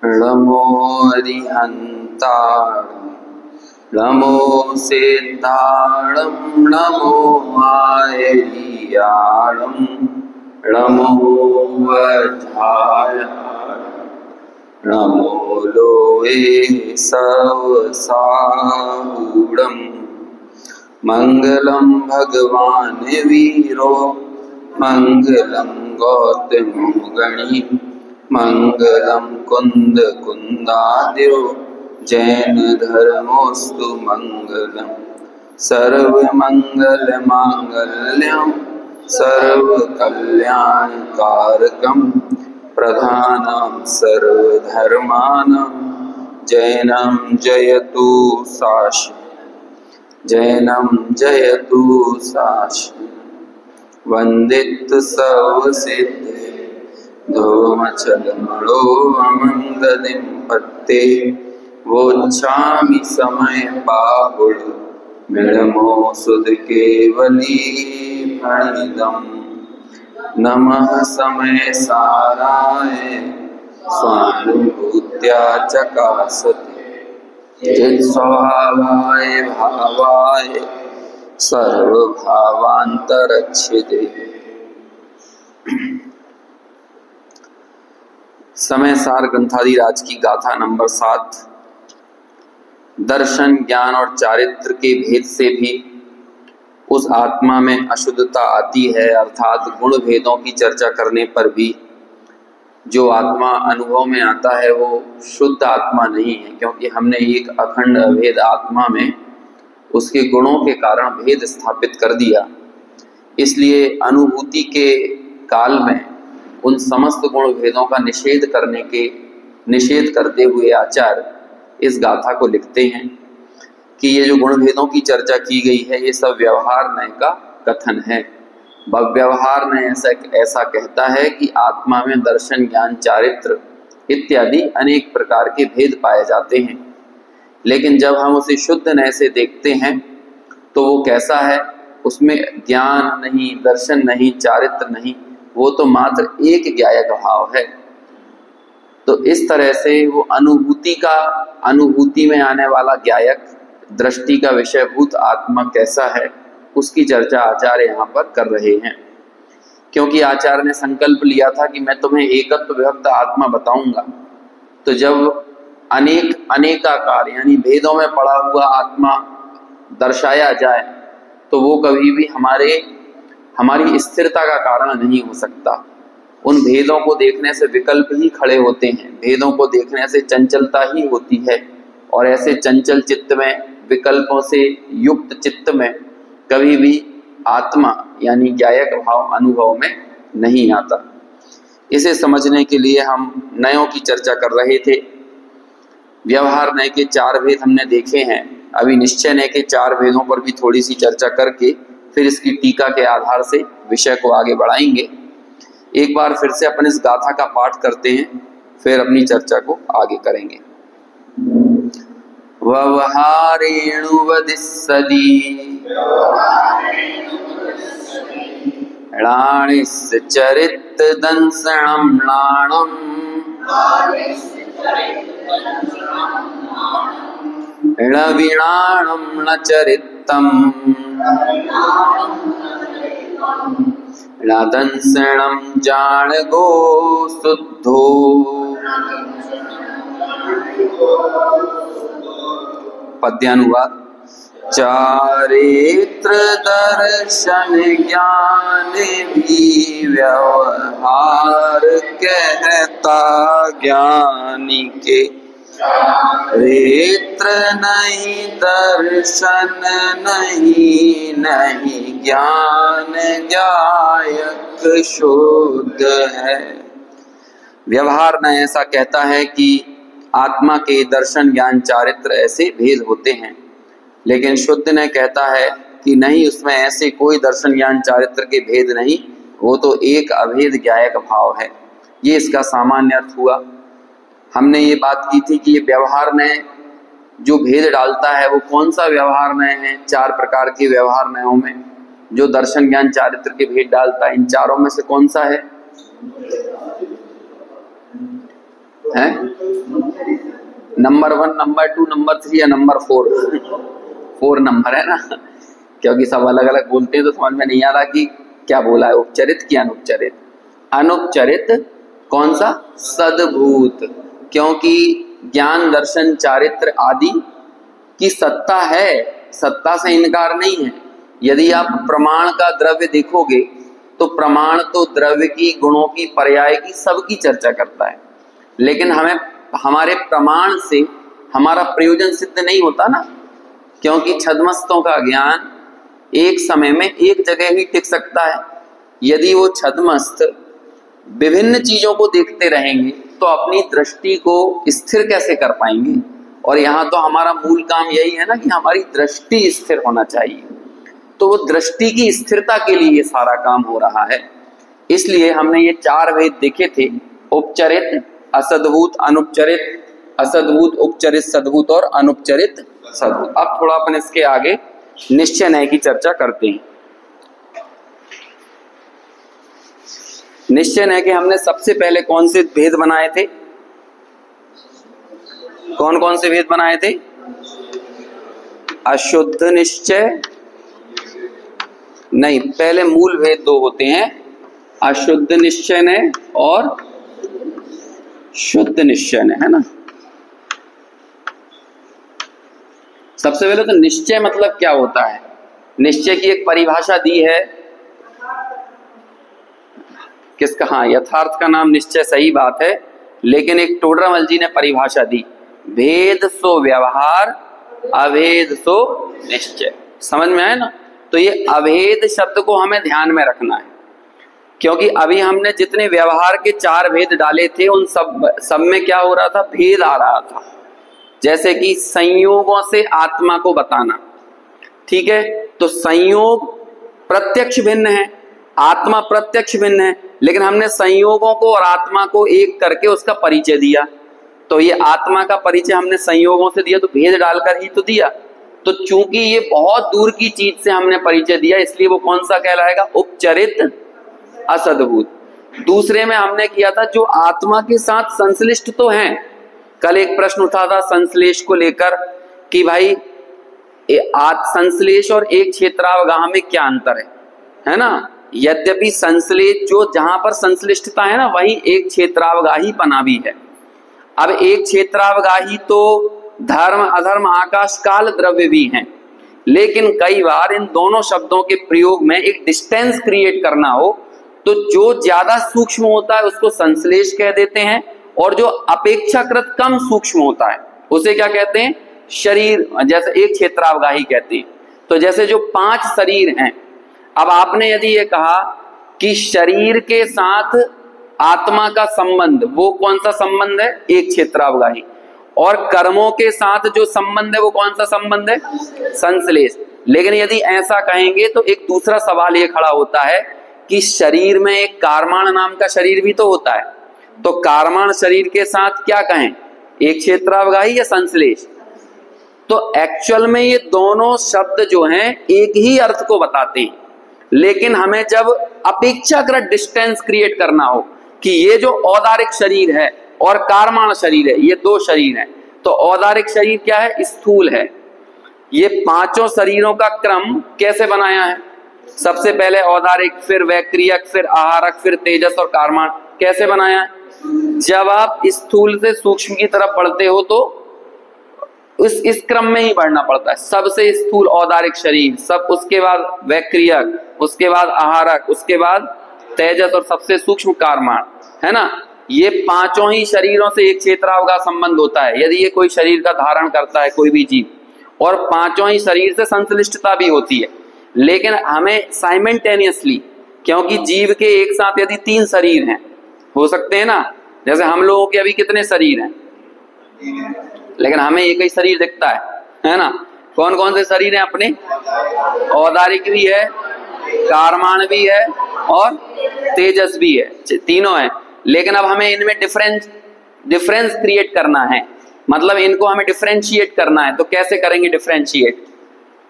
नमो अरिहन्ताणं नमो सिद्धाणं नमो आयर्याणं नमो वधायाणं नमो लोये सवसाहूढं मंगलम भगवान वीरो मंगलम गौतमो गणी मंगलम कुंद कुंदाद्यो जैन धर्मोस्तु मंगलम सर्वमंगल मांगल्यम सर्वकल्याणकारकम प्रधानं सर्वधर्माणां जैनं जयतु शाश्वतं जैनं जयतु शाश्वतं वन्दित सर्वसिद्धे धूमचलमणो अमङ्गलिं पत्ते वोच्छामि समय बाहुळ मिळमो सुधकेवली प्रणिदम् नमः समय साराय स्वानुभूत्या चकासते चित्स्वभावाय भावाय सर्वभावान्तरच्छिदे। समय सार ग्रंथादिराज की गाथा नंबर 7। दर्शन ज्ञान और चारित्र के भेद से भी उस आत्मा में अशुद्धता आती है, अर्थात गुण भेदों की चर्चा करने पर भी जो आत्मा अनुभव में आता है वो शुद्ध आत्मा नहीं है, क्योंकि हमने एक अखंड अभेद आत्मा में उसके गुणों के कारण भेद स्थापित कर दिया। इसलिए अनुभूति के काल में उन समस्त गुण भेदों का निषेध करते हुए आचार्य इस गाथा को लिखते हैं कि ये जो गुण भेदों की चर्चा की गई है ये सब व्यवहार न्याय का कथन है। व्यवहार न्याय ऐसा कहता है कि आत्मा में दर्शन ज्ञान चारित्र इत्यादि अनेक प्रकार के भेद पाए जाते हैं, लेकिन जब हम उसे शुद्ध न्याय से देखते हैं तो वो कैसा है, उसमें ज्ञान नहीं, दर्शन नहीं, चारित्र नहीं, वो तो मात्र एक ज्ञायक भाव है। तो इस तरह से वो अनुभूति में आने वाला ज्ञायक, दृष्टि का विषयभूत आत्मा कैसा है उसकी चर्चा आचार्य यहाँ पर कर रहे हैं। क्योंकि आचार्य ने संकल्प लिया था कि मैं तुम्हें एकत्व विभक्त आत्मा बताऊंगा, तो जब अनेकाकार यानी भेदों में पड़ा हुआ आत्मा दर्शाया जाए तो वो कभी भी हमारी स्थिरता का कारण नहीं हो सकता। उन भेदों को देखने से विकल्प ही खड़े होते हैं, भेदों को देखने से चंचलता ही होती है, और ऐसे चंचल चित्त में, विकल्पों से युक्त चित्त में कभी भी आत्मा यानी ज्ञायक भाव अनुभव में नहीं आता। इसे समझने के लिए हम नयों की चर्चा कर रहे थे। व्यवहार नय के 4 भेद हमने देखे हैं। अभी निश्चय नय के 4 भेदों पर भी थोड़ी सी चर्चा करके फिर इसकी टीका के आधार से विषय को आगे बढ़ाएंगे। एक बार फिर से अपन इस गाथा का पाठ करते हैं, फिर अपनी चर्चा को आगे करेंगे। व्यवहारेणुवदिस्सदी णाणिस्य चरितदंसणं नाणं णविणाणं न चरितम् णदंसणं जाणगो शुद्धो पद्यानुवाद। चारित्र दर्शन ज्ञान भी व्यवहार कहता ज्ञानी के, चारित्र नहीं दर्शन नहीं, नहीं ज्ञान ज्ञायक शुद्ध है। व्यवहार न ऐसा कहता है कि आत्मा के दर्शन ज्ञान चारित्र ऐसे भेद होते हैं, लेकिन शुद्ध ने कहता है कि नहीं, उसमें ऐसे कोई दर्शन ज्ञान चारित्र के भेद नहीं, वो तो एक अभेद ज्ञायक भाव है। ये इसका सामान्य अर्थ हुआ। हमने ये बात की थी कि ये व्यवहार न्याय जो भेद डालता है वो कौन सा व्यवहार न्याय है। 4 प्रकार के व्यवहार न्यायों में जो दर्शन ज्ञान चारित्र के भेद डालता है, इन चारों में से कौन सा है? है? नंबर 1, नंबर 2, नंबर 3 या नंबर 4? 4 नंबर है ना, क्योंकि सब अलग अलग बोलते हैं तो समझ में नहीं आ रहा कि क्या बोला है, उपचरित कि अनुपचरित। अनुपचरित कौन सा? सद्भूत, क्योंकि ज्ञान दर्शन चारित्र आदि की सत्ता है, सत्ता से इनकार नहीं है। यदि आप प्रमाण का द्रव्य देखोगे तो प्रमाण तो द्रव्य की, गुणों की, पर्याय की, सबकी चर्चा करता है, लेकिन हमें हमारे प्रमाण से हमारा प्रयोजन सिद्ध नहीं होता ना, क्योंकि छद्मस्तों का ज्ञान एक समय में एक जगह ही टिक सकता है। यदि वो छद्मस्त विभिन्न चीजों को देखते रहेंगे तो अपनी दृष्टि को स्थिर कैसे कर पाएंगे? और यहाँ तो हमारा मूल काम यही है ना कि हमारी दृष्टि स्थिर होना चाहिए, तो वो दृष्टि की स्थिरता के लिए ये सारा काम हो रहा है। इसलिए हमने ये 4 भेद देखे थे, उपचरित, असद्भूत, अनुपचरित, असद्भूत, उपचरित सद्भूत और अनुपचरित सद्भूत। अब थोड़ा अपन इसके आगे निश्चय न्याय की चर्चा करते हैं। निश्चय न्याय के हमने सबसे पहले कौन से भेद बनाए थे? कौन कौन से भेद बनाए थे? अशुद्ध निश्चय नहीं, पहले मूल भेद 2 होते हैं, अशुद्ध निश्चय न्याय और शुद्ध निश्चय न्याय, है ना। सबसे पहले तो निश्चय मतलब क्या होता है? निश्चय की एक परिभाषा दी है, किसका? हाँ, यथार्थ का नाम निश्चय, सही बात है, लेकिन एक टोडरमल जी ने परिभाषा दी, भेद सो व्यवहार, अभेद सो निश्चय। समझ में आए ना? तो ये अभेद शब्द को हमें ध्यान में रखना है, क्योंकि अभी हमने जितने व्यवहार के 4 भेद डाले थे उन सब में क्या हो रहा था? भेद आ रहा था। जैसे कि संयोगों से आत्मा को बताना, ठीक है, तो संयोग प्रत्यक्ष भिन्न है, आत्मा प्रत्यक्ष भिन्न है, लेकिन हमने संयोगों को और आत्मा को एक करके उसका परिचय दिया। तो ये आत्मा का परिचय हमने संयोगों से दिया, तो भेद डालकर ही तो दिया। तो चूंकि ये बहुत दूर की चीज से हमने परिचय दिया, इसलिए वो कौन सा कहलाएगा? उपचरित असद्भूत। दूसरे में हमने किया था जो आत्मा के साथ संश्लिष्ट तो हैं। कल एक प्रश्न उठा था संश्लेष को लेकर कि भाई संश्लेष और एक क्षेत्रावगाह में क्या अंतर है ना। यद्यपि संश्लेष जो जहां पर संश्लिष्टता है ना, वहीं एक क्षेत्रावगाही पना भी है। अब एक क्षेत्रावगाही तो धर्म अधर्म आकाश काल द्रव्य भी हैं, लेकिन कई बार इन दोनों शब्दों के प्रयोग में एक डिस्टेंस क्रिएट करना हो तो जो ज्यादा सूक्ष्म होता है उसको संश्लेष कह देते हैं, और जो अपेक्षाकृत कम सूक्ष्म होता है उसे क्या कहते हैं? शरीर, जैसे एक क्षेत्रावगाही कहते हैं। तो जैसे जो 5 शरीर हैं, अब आपने यदि ये कहा कि शरीर के साथ आत्मा का संबंध, वो कौन सा संबंध है? एक क्षेत्रावगाही। और कर्मों के साथ जो संबंध है वो कौन सा संबंध है? संश्लेष। लेकिन यदि ऐसा कहेंगे तो एक दूसरा सवाल ये खड़ा होता है कि शरीर में एक कारमाण नाम का शरीर भी तो होता है, तो कारमाण शरीर के साथ क्या कहें? एक क्षेत्रावगाही या संश्लेष? तो एक्चुअल में ये दोनों शब्द जो हैं एक ही अर्थ को बताते हैं, लेकिन हमें जब अपेक्षाकृत डिस्टेंस क्रिएट करना हो कि ये जो औदारिक शरीर है और कारमाण शरीर है, ये 2 शरीर हैं, तो औदारिक शरीर क्या है? स्थूल है। ये 5 शरीरों का क्रम कैसे बनाया है? सबसे पहले औदारिक, फिर वैक्रियक, फिर आहारक, फिर तेजस और कारमाण। कैसे बनाया है? जब आप स्थूल से सूक्ष्म की तरफ बढ़ते हो तो इस क्रम में ही बढ़ना पड़ता है। सबसे स्थूल औदारिक शरीर, सब, उसके बाद वैक्रियक, उसके बाद आहारक, उसके बाद तेजस और सबसे सूक्ष्म कारमाण, है ना। ये 5 ही शरीरों से एक क्षेत्रावगाह संबंध होता है यदि ये कोई शरीर का धारण करता है कोई भी जीव, और 5 ही शरीर से संश्लिष्टता भी होती है। लेकिन हमें साइमल्टेनियसली, क्योंकि जीव के एक साथ यदि 3 शरीर हैं, हो सकते हैं ना, जैसे हम लोगों के अभी कितने शरीर हैं, लेकिन हमें एक ही शरीर दिखता है ना। कौन कौन से शरीर हैं अपने? औदारिक भी है, कारमाण भी है और तेजस भी है, तीनों हैं। लेकिन अब हमें इनमें डिफरेंस क्रिएट करना है, मतलब इनको हमें डिफरेंशिएट करना है। तो कैसे करेंगे डिफरेंशिएट?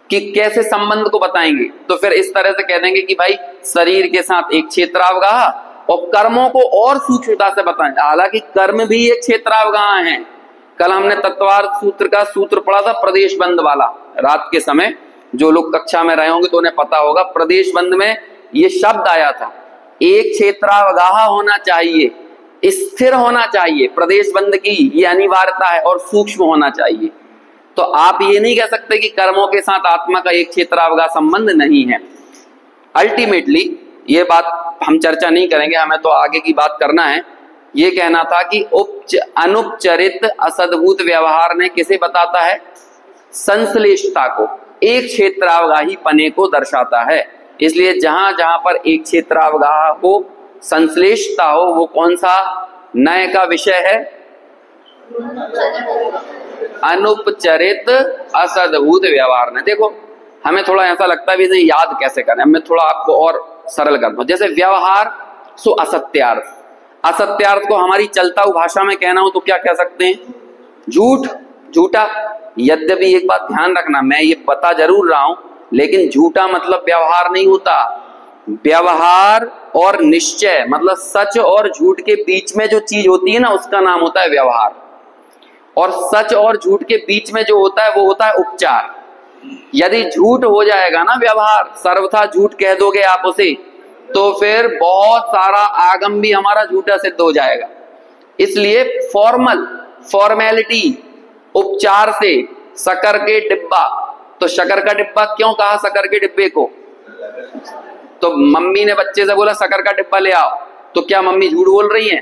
कि कैसे संबंध को बताएंगे? तो फिर इस तरह से कह देंगे कि भाई शरीर के साथ एक क्षेत्रावगाह और कर्मों को और सूक्ष्मता से बताएं। हालांकि कर्म भी एक क्षेत्रावगाह है। कल हमने तत्वार्थ सूत्र का सूत्र पढ़ा था, प्रदेश बंद वाला। रात के समय जो लोग कक्षा में रहे होंगे तो उन्हें पता होगा, प्रदेश बंद में ये शब्द आया था, एक क्षेत्रावगाह होना चाहिए, स्थिर होना चाहिए। प्रदेश बंद की ये अनिवार्यता है और सूक्ष्म होना चाहिए। तो आप ये नहीं कह सकते कि कर्मों के साथ आत्मा का एक क्षेत्रावगाह संबंध नहीं है। अल्टीमेटली ये बात हम चर्चा नहीं करेंगे, हमें तो आगे की बात करना है। ये कहना था कि अनुपचरित असद्भूत व्यवहार ने किसे बताता है? संश्लेषता को, एक क्षेत्रावगाही पने को दर्शाता है। इसलिए जहां जहां पर एक क्षेत्रावगाह हो, संश्लेषता हो, वो कौन सा नय का विषय है? अनुपचरित असद्भूत व्यवहार ने। देखो हमें थोड़ा ऐसा लगता है भी याद कैसे करें, मैं थोड़ा आपको और सरल कर दूं। जैसे व्यवहार सो असत्यार्थ, असत्यार्थ को हमारी चलताऊ भाषा में कहना हो तो क्या कह सकते हैं? झूठ, झूठा। यद्यपि एक बात ध्यान रखना, मैं ये बता जरूर रहा हूं, लेकिन झूठा मतलब व्यवहार नहीं होता। व्यवहार और निश्चय मतलब सच और झूठ के बीच में जो चीज होती है ना, उसका नाम होता है व्यवहार। और सच और झूठ के बीच में जो होता है वो होता है उपचार। यदि झूठ हो जाएगा ना व्यवहार, सर्वथा झूठ कह दोगे आप उसे, तो फिर बहुत सारा आगम भी हमारा झूठा सिद्ध हो जाएगा। इसलिए फॉर्मेलिटी, उपचार से शक्कर के डिब्बा, तो शक्कर का डिब्बा क्यों कहा शक्कर के डिब्बे को? तो मम्मी ने बच्चे से बोला शक्कर का डिब्बा ले आओ, तो क्या मम्मी झूठ बोल रही है?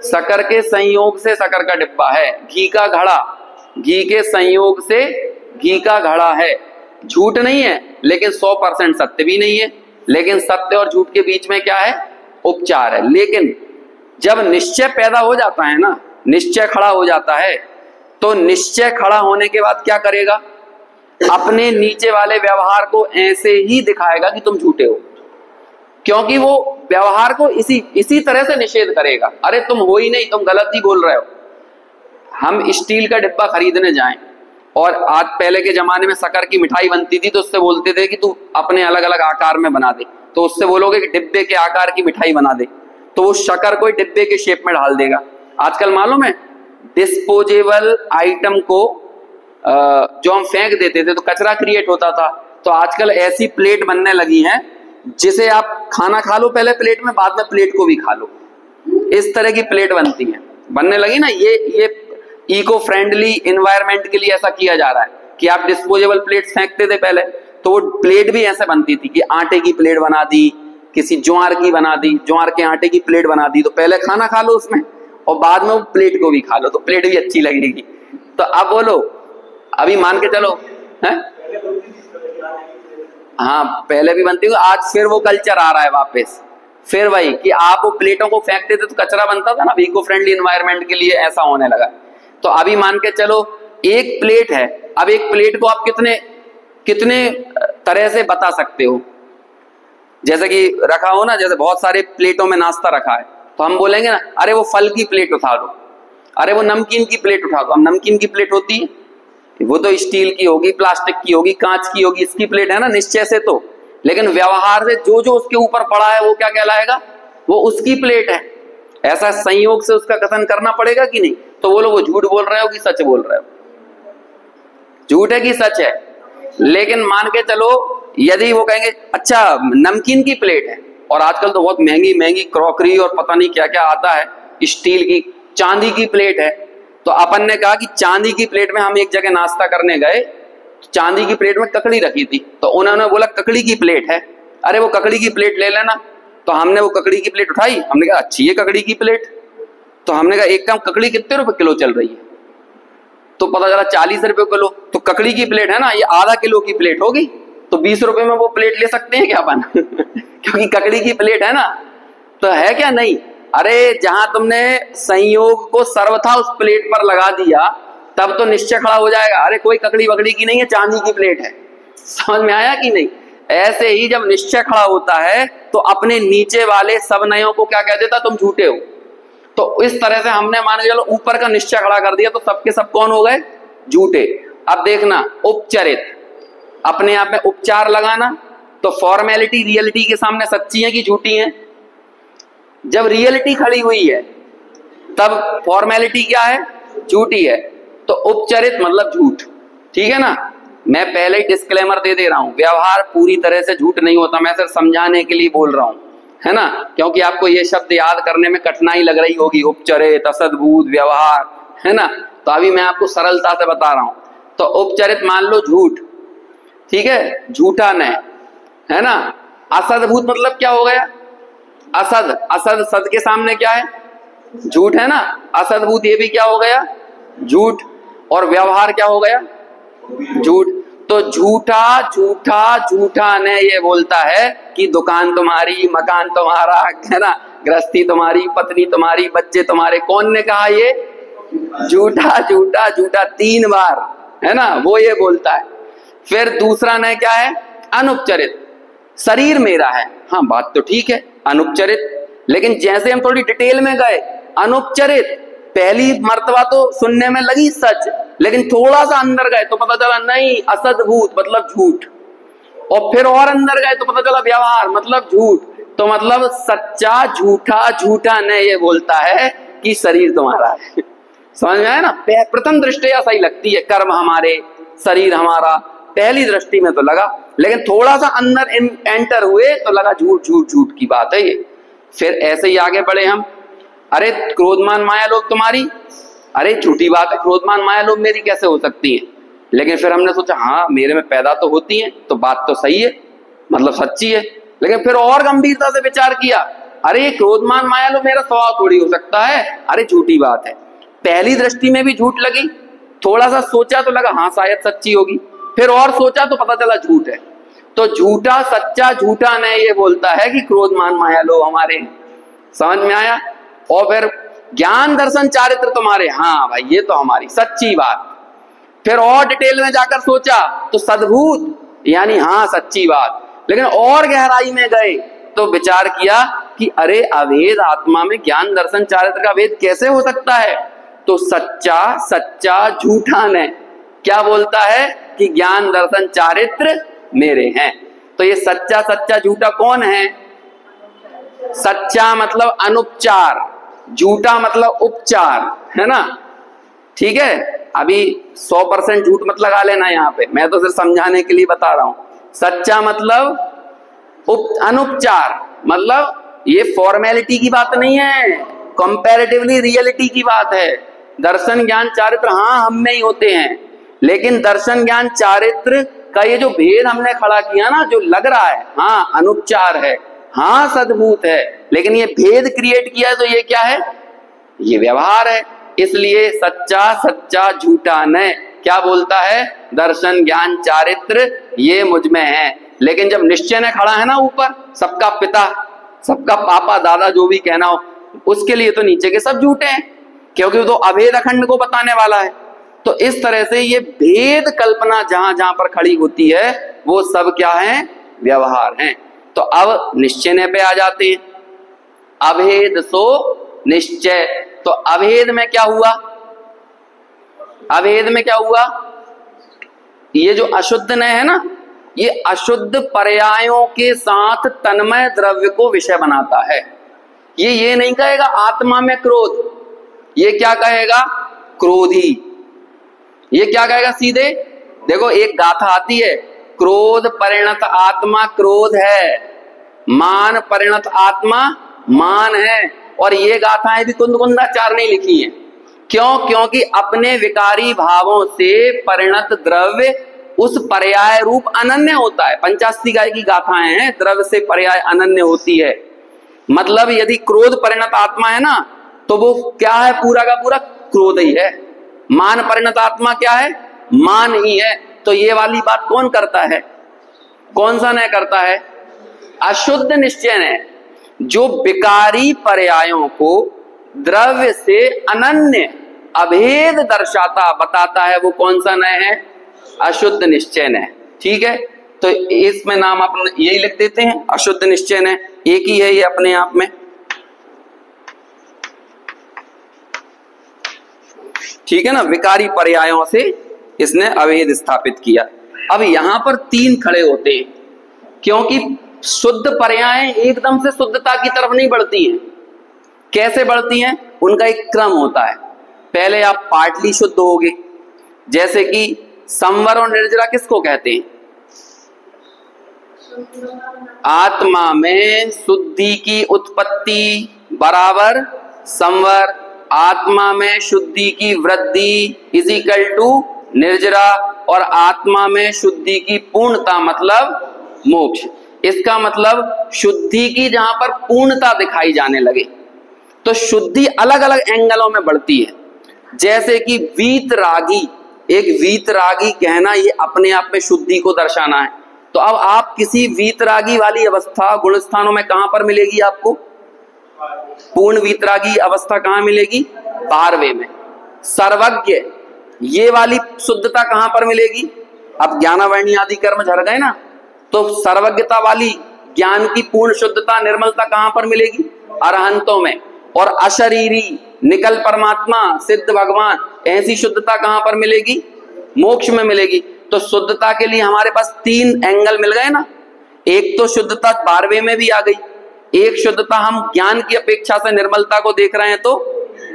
शक्कर के संयोग से शक्कर का डिब्बा है। घी का घड़ा, घी के संयोग से घी का घड़ा है। झूठ नहीं है, लेकिन 100% सत्य भी नहीं है। लेकिन सत्य और झूठ के बीच में क्या है? उपचार है। लेकिन जब निश्चय पैदा हो जाता है ना, निश्चय खड़ा हो जाता है, तो निश्चय खड़ा होने के बाद क्या करेगा? अपने नीचे वाले व्यवहार को ऐसे ही दिखाएगा कि तुम झूठे हो, क्योंकि वो व्यवहार को इसी तरह से निषेध करेगा। अरे तुम हो ही नहीं, तुम गलत ही बोल रहे हो। हम स्टील का डिब्बा खरीदने जाएं और आज पहले के जमाने में शक्कर की मिठाई बनती थी, तो उससे बोलते थे कि तू अपने अलग अलग आकार में बना दे, तो उससे बोलोगे कि डिब्बे के आकार की मिठाई बना दे, तो वो शक्कर को डिब्बे के शेप में ढाल देगा। आजकल मालूम है डिस्पोजेबल आइटम को जो हम फेंक देते थे तो कचरा क्रिएट होता था, तो आजकल ऐसी प्लेट बनने लगी हैं जिसे आप खाना खा लो पहले प्लेट में, बाद में प्लेट को भी खा लो। इस तरह की प्लेट बनती हैं, बनने लगी ना। ये इको फ्रेंडली एनवायरनमेंट के लिए ऐसा किया जा रहा है कि आप डिस्पोजेबल प्लेट फेंकते थे पहले, तो वो प्लेट भी ऐसे बनती थी कि आटे की प्लेट बना दी, किसी ज्वार की बना दी, ज्वार के आटे की प्लेट बना दी, तो पहले खाना खा लो उसमें और बाद में वो प्लेट को भी खा लो, तो प्लेट भी अच्छी लगेगी। तो अब बोलो, अभी मान के चलो है, हाँ पहले भी बनती थी, आज फिर वो कल्चर आ रहा है वापस। फिर वही कि आप वो प्लेटों को फेंकते थे तो कचरा बनता था ना, इको फ्रेंडली एनवायरनमेंट के लिए ऐसा होने लगा। तो अभी मान के चलो एक प्लेट है, अब एक प्लेट को आप कितने तरह से बता सकते हो? जैसे कि रखा हो ना, जैसे बहुत सारे प्लेटों में नाश्ता रखा है, तो हम बोलेंगे ना अरे वो फल की प्लेट उठा दो, अरे वो नमकीन की प्लेट उठा दो। अब नमकीन की प्लेट होती है, वो तो स्टील की होगी, प्लास्टिक की होगी, कांच की होगी, इसकी प्लेट है ना निश्चय से तो। लेकिन व्यवहार से जो जो उसके ऊपर पड़ा है वो क्या कहलाएगा? वो उसकी प्लेट है। ऐसा संयोग से उसका कथन करना पड़ेगा कि नहीं? तो वो लोग वो झूठ बोल रहे हो कि सच बोल रहे हो? झूठ है कि सच है? लेकिन मान के चलो यदि वो कहेंगे अच्छा नमकीन की प्लेट है, और आजकल तो बहुत महंगी महंगी क्रॉकरी और पता नहीं क्या क्या आता है, स्टील की, चांदी की प्लेट है, तो अपन ने कहा कि चांदी की प्लेट में हम एक जगह नाश्ता करने गए, चांदी की प्लेट में ककड़ी रखी थी, तो उन्होंने बोला ककड़ी की प्लेट है, अरे वो ककड़ी की प्लेट ले लेना। तो हमने वो ककड़ी की प्लेट उठाई, हमने कहा अच्छी है ककड़ी की प्लेट। तो हमने कहा एक काम, ककड़ी कितने रुपए किलो चल रही है? तो पता चला 40 रुपए किलो। तो ककड़ी की प्लेट है ना, ये आधा किलो की प्लेट होगी, तो 20 रुपए में वो प्लेट ले सकते हैं क्या अपन? क्योंकि ककड़ी की प्लेट है ना, तो है क्या? नहीं। अरे जहां तुमने संयोग को सर्वथा उस प्लेट पर लगा दिया, तब तो निश्चय खड़ा हो जाएगा, अरे कोई ककड़ी वकड़ी की नहीं है, चांदी की प्लेट है। समझ में आया कि नहीं? ऐसे ही जब निश्चय खड़ा होता है तो अपने नीचे वाले सब नयों को क्या कह देता? तुम झूठे हो। तो इस तरह से हमने मान के चलो ऊपर का निश्चय खड़ा कर दिया, तो सबके सब कौन हो गए? झूठे। अब देखना, उपचरित, अपने आप में उपचार लगाना, तो फॉर्मेलिटी रियलिटी के सामने सच्ची है कि झूठी है? जब रियलिटी खड़ी हुई है तब फॉर्मेलिटी क्या है, झूठी है। तो उपचरित मतलब झूठ, ठीक है ना। मैं पहले ही डिस्क्लेमर दे रहा हूं, व्यवहार पूरी तरह से झूठ नहीं होता, मैं सिर्फ समझाने के लिए बोल रहा हूं, है ना, क्योंकि आपको ये शब्द याद करने में कठिनाई लग रही होगी, उपचरित, असद्भूत, व्यवहार, है ना। तो अभी मैं आपको सरलता से बता रहा हूं। तो उपचरित मान लो झूठ, ठीक है, झूठा नहीं, है ना। असद्भूत मतलब क्या हो गया, असद, असद सद के सामने क्या है, झूठ, है ना। असद्भूत ये भी क्या हो गया, झूठ। और व्यवहार क्या हो गया, झूठ। तो झूठा झूठा झूठा ने ये बोलता है कि दुकान तुम्हारी, मकान तुम्हारा, है ना, गृहस्थी तुम्हारी, पत्नी तुम्हारी, बच्चे तुम्हारे। कौन ने कहा ये, झूठा झूठा झूठा 3 बार, है ना, वो ये बोलता है। फिर दूसरा ने क्या है, अनुपचरित, शरीर मेरा है, हाँ बात तो ठीक है, अनुपचरित। लेकिन जैसे हम थोड़ी डिटेल में गए, अनुपचरित पहली मर्तबा तो सुनने में लगी सच, लेकिन थोड़ा सा अंदर गए तो पता चला नहीं, असद्भूत मतलब झूठ। और फिर और अंदर गए तो पता चला व्यवहार मतलब झूठ। तो मतलब सच्चा झूठा झूठा ने ये बोलता है कि शरीर तुम्हारा है। समझ में आया ना। प्रथम दृष्टि ऐसा ही लगती है, कर्म हमारे, शरीर हमारा, पहली दृष्टि में तो लगा, लेकिन थोड़ा सा अंदर एंटर हुए तो लगा झूठ झूठ झूठ की बात है ये। फिर ऐसे ही आगे बढ़े हम, अरे क्रोधमान माया लोभ तुम्हारी, अरे झूठी बात है, क्रोधमान माया लोभ मेरी कैसे हो सकती है। लेकिन फिर हमने सोचा हाँ मेरे में पैदा तो होती है, तो बात तो सही है, मतलब सच्ची है। लेकिन फिर और गंभीरता से विचार किया, अरे ये क्रोधमान माया लोभ मेरा स्वभाव थोड़ी हो सकता है, अरे झूठी बात है। पहली दृष्टि में भी झूठ लगी, थोड़ा सा सोचा तो लगा हाँ शायद सच्ची होगी, फिर और सोचा तो पता चला झूठ है। तो झूठा सच्चा झूठा ने ये बोलता है कि क्रोधमान माया लोभ हमारे। समझ में आया। और फिर ज्ञान दर्शन चारित्र तुम्हारे, हाँ भाई ये तो हमारी सच्ची बात। फिर और डिटेल में जाकर सोचा तो सद्भूत, यानी हाँ सच्ची बात। लेकिन और गहराई में गए तो विचार किया कि अरे अभेद आत्मा में ज्ञान दर्शन चारित्र का भेद कैसे हो सकता है। तो सच्चा सच्चा झूठा ने क्या बोलता है कि ज्ञान दर्शन चारित्र मेरे हैं। तो ये सच्चा सच्चा झूठा कौन है, सच्चा मतलब अनुपचार, झूठा मतलब उपचार, है ना, ठीक है। अभी 100% झूठ मत लगा लेना यहाँ पे, मैं तो सिर्फ समझाने के लिए बता रहा हूं। सच्चा मतलब अनुपचार, मतलब ये फॉर्मेलिटी की बात नहीं है, कंपैरेटिवली रियलिटी की बात है। दर्शन ज्ञान चारित्र हाँ हम में ही होते हैं, लेकिन दर्शन ज्ञान चारित्र का ये जो भेद हमने खड़ा किया ना, जो लग रहा है हाँ अनुपचार है, हाँ सद्भूत है, लेकिन ये भेद क्रिएट किया तो ये क्या है, ये व्यवहार है। इसलिए सच्चा सच्चा झूठा ने क्या बोलता है, दर्शन ज्ञान चारित्र ये मुझ में है। लेकिन जब निश्चय ने खड़ा है ना ऊपर, सबका पिता सबका पापा दादा जो भी कहना हो, उसके लिए तो नीचे के सब झूठे हैं, क्योंकि वो तो अभेद अखंड को बताने वाला है। तो इस तरह से ये भेद कल्पना जहां जहां पर खड़ी होती है वो सब क्या है, व्यवहार हैं। तो अब निश्चय पे आ जाते हैं, अभेद सो निश्चय। तो अभेद में क्या हुआ, अभेद में क्या हुआ, ये जो अशुद्ध न है ना, ये अशुद्ध पर्यायों के साथ तन्मय द्रव्य को विषय बनाता है। ये नहीं कहेगा आत्मा में क्रोध, ये क्या कहेगा, क्रोधी। ये क्या कहेगा सीधे, देखो एक गाथा आती है, क्रोध परिणत आत्मा क्रोध है, मान परिणत आत्मा मान है। और ये गाथाएं भी कुंदकुंदाचार्य ने लिखी हैं। क्यों, क्योंकि अपने विकारी भावों से परिणत द्रव्य उस पर्याय रूप अनन्य होता है। 85 गाय की गाथाएं हैं, द्रव्य से पर्याय अनन्य होती है। मतलब यदि क्रोध परिणत आत्मा है ना, तो वो क्या है, पूरा का पूरा क्रोध ही है। मान परिणत आत्मा क्या है, मान ही है। तो ये वाली बात कौन करता है, कौन सा न्याय करता है, अशुद्ध निश्चय ने, जो विकारी पर्यायों को द्रव्य से अनन्य अभेद दर्शाता बताता है, वो कौन सा न्याय है, अशुद्ध निश्चय न्याय। ठीक है, तो इसमें नाम अपन यही लिख देते हैं, अशुद्ध निश्चय न्याय, एक ही है ये अपने आप में। ठीक है ना, विकारी पर्यायों से इसने अभेद स्थापित किया। अब यहां पर 3 खड़े होते हैं, क्योंकि शुद्ध पर्याय एकदम से शुद्धता की तरफ नहीं बढ़ती हैं। कैसे बढ़ती हैं? उनका एक क्रम होता है। पहले आप पार्टली शुद्ध होगे, जैसे कि संवर और निर्जरा किसको कहते हैं? आत्मा में शुद्धि की उत्पत्ति बराबर संवर, आत्मा में शुद्धि की वृद्धि इज इक्वल टू निर्जरा, और आत्मा में शुद्धि की पूर्णता मतलब मोक्ष। इसका मतलब शुद्धि की जहां पर पूर्णता दिखाई जाने लगे तो शुद्धि अलग अलग एंगलों में बढ़ती है। जैसे कि वीतरागी, एक वीतरागी कहना ये अपने आप में शुद्धि को दर्शाना है। तो अब आप किसी वीतरागी वाली अवस्था गुण स्थानों में कहां पर मिलेगी आपको? पूर्ण वीतरागी अवस्था कहां मिलेगी? 12वें में। सर्वज्ञ ये वाली शुद्धता कहां पर मिलेगी? अब ज्ञानावरणी आदि कर्म झड़ गए ना, तो सर्वज्ञता वाली ज्ञान की पूर्ण शुद्धता निर्मलता कहां पर मिलेगी? अरहंतों में। और अशरीरी निकल परमात्मा सिद्ध भगवान, ऐसी शुद्धता कहां पर मिलेगी? मोक्ष में मिलेगी। तो शुद्धता के लिए हमारे पास 3 एंगल मिल गए ना। एक तो शुद्धता 12वें में भी आ गई, एक शुद्धता हम ज्ञान की अपेक्षा से निर्मलता को देख रहे हैं तो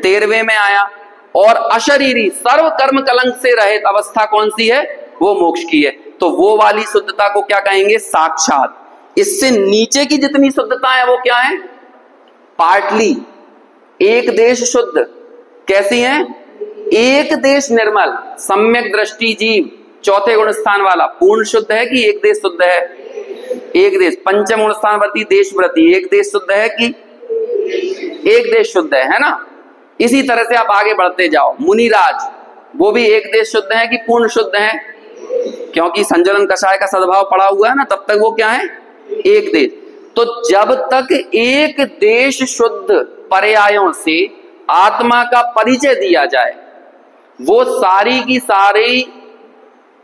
13वें में आया, और अशरीरी सर्व कर्म कलंक से रहित अवस्था कौन सी है? वो मोक्ष की है। तो वो वाली शुद्धता को क्या कहेंगे? साक्षात। इससे नीचे की जितनी शुद्धता है वो क्या है? पार्टली। एक देश शुद्ध कैसी है? एक देश निर्मल, सम्यक दृष्टि जीव, चौथे गुण स्थान वाला पूर्ण शुद्ध है कि एक देश शुद्ध है? एक देश। पंचम गुण स्थान वर्ती देश व्रती, एक देश शुद्ध है कि एक देश शुद्ध है ना। इसी तरह से आप आगे बढ़ते जाओ। मुनिराज वो भी एक देश शुद्ध है कि पूर्ण शुद्ध है? क्योंकि संजलन कषाय का सद्भाव पड़ा हुआ है ना, तब तक वो क्या है? एक देश। तो जब तक एक देश शुद्ध पर्यायों से आत्मा का परिचय दिया जाए, वो सारी की सारी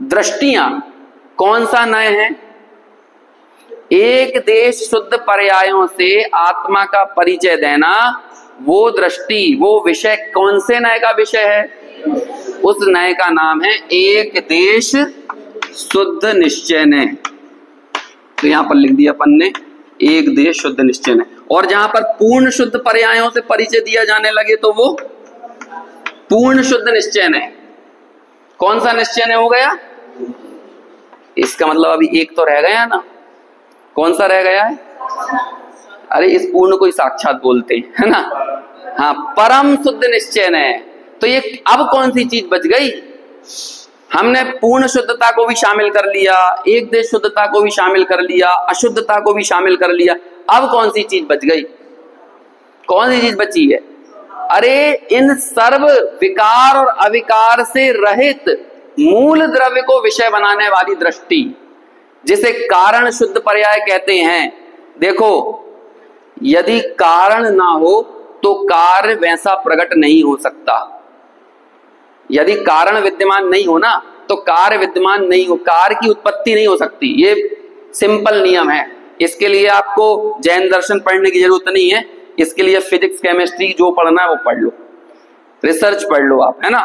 दृष्टियां कौन सा नय है? एक देश शुद्ध पर्यायों से आत्मा का परिचय देना, वो दृष्टि, वो विषय कौन से नय का विषय है? उस नय का नाम है एक देश शुद्ध निश्चय ने। तो यहां पर लिख दिया अपन ने एक देश शुद्ध निश्चय ने। और जहां पर पूर्ण शुद्ध पर्यायों से परिचय दिया जाने लगे तो वो पूर्ण शुद्ध निश्चय ने। कौन सा निश्चय ने हो गया? इसका मतलब अभी एक तो रह गया ना। कौन सा रह गया है? अरे इस पूर्ण को ही साक्षात बोलते हैं, है ना। हाँ, परम शुद्ध निश्चय ने। तो ये अब कौन सी चीज बच गई? हमने पूर्ण शुद्धता को भी शामिल कर लिया, एक देश शुद्धता को भी शामिल कर लिया, अशुद्धता को भी शामिल कर लिया। अब कौन सी चीज बच गई? कौन सी चीज बची है? अरे इन सर्व विकार और अविकार से रहित मूल द्रव्य को विषय बनाने वाली दृष्टि, जिसे कारण शुद्ध पर्याय कहते हैं। देखो, यदि कारण ना हो तो कार्य वैसा प्रकट नहीं हो सकता। यदि कारण विद्यमान नहीं हो ना तो कार्य विद्यमान नहीं हो, कार्य की उत्पत्ति नहीं हो सकती। ये सिंपल नियम है। इसके लिए आपको जैन दर्शन पढ़ने की जरूरत नहीं है। इसके लिए फिजिक्स केमिस्ट्री जो पढ़ना है वो पढ़ लो, रिसर्च पढ़ लो आप, है ना।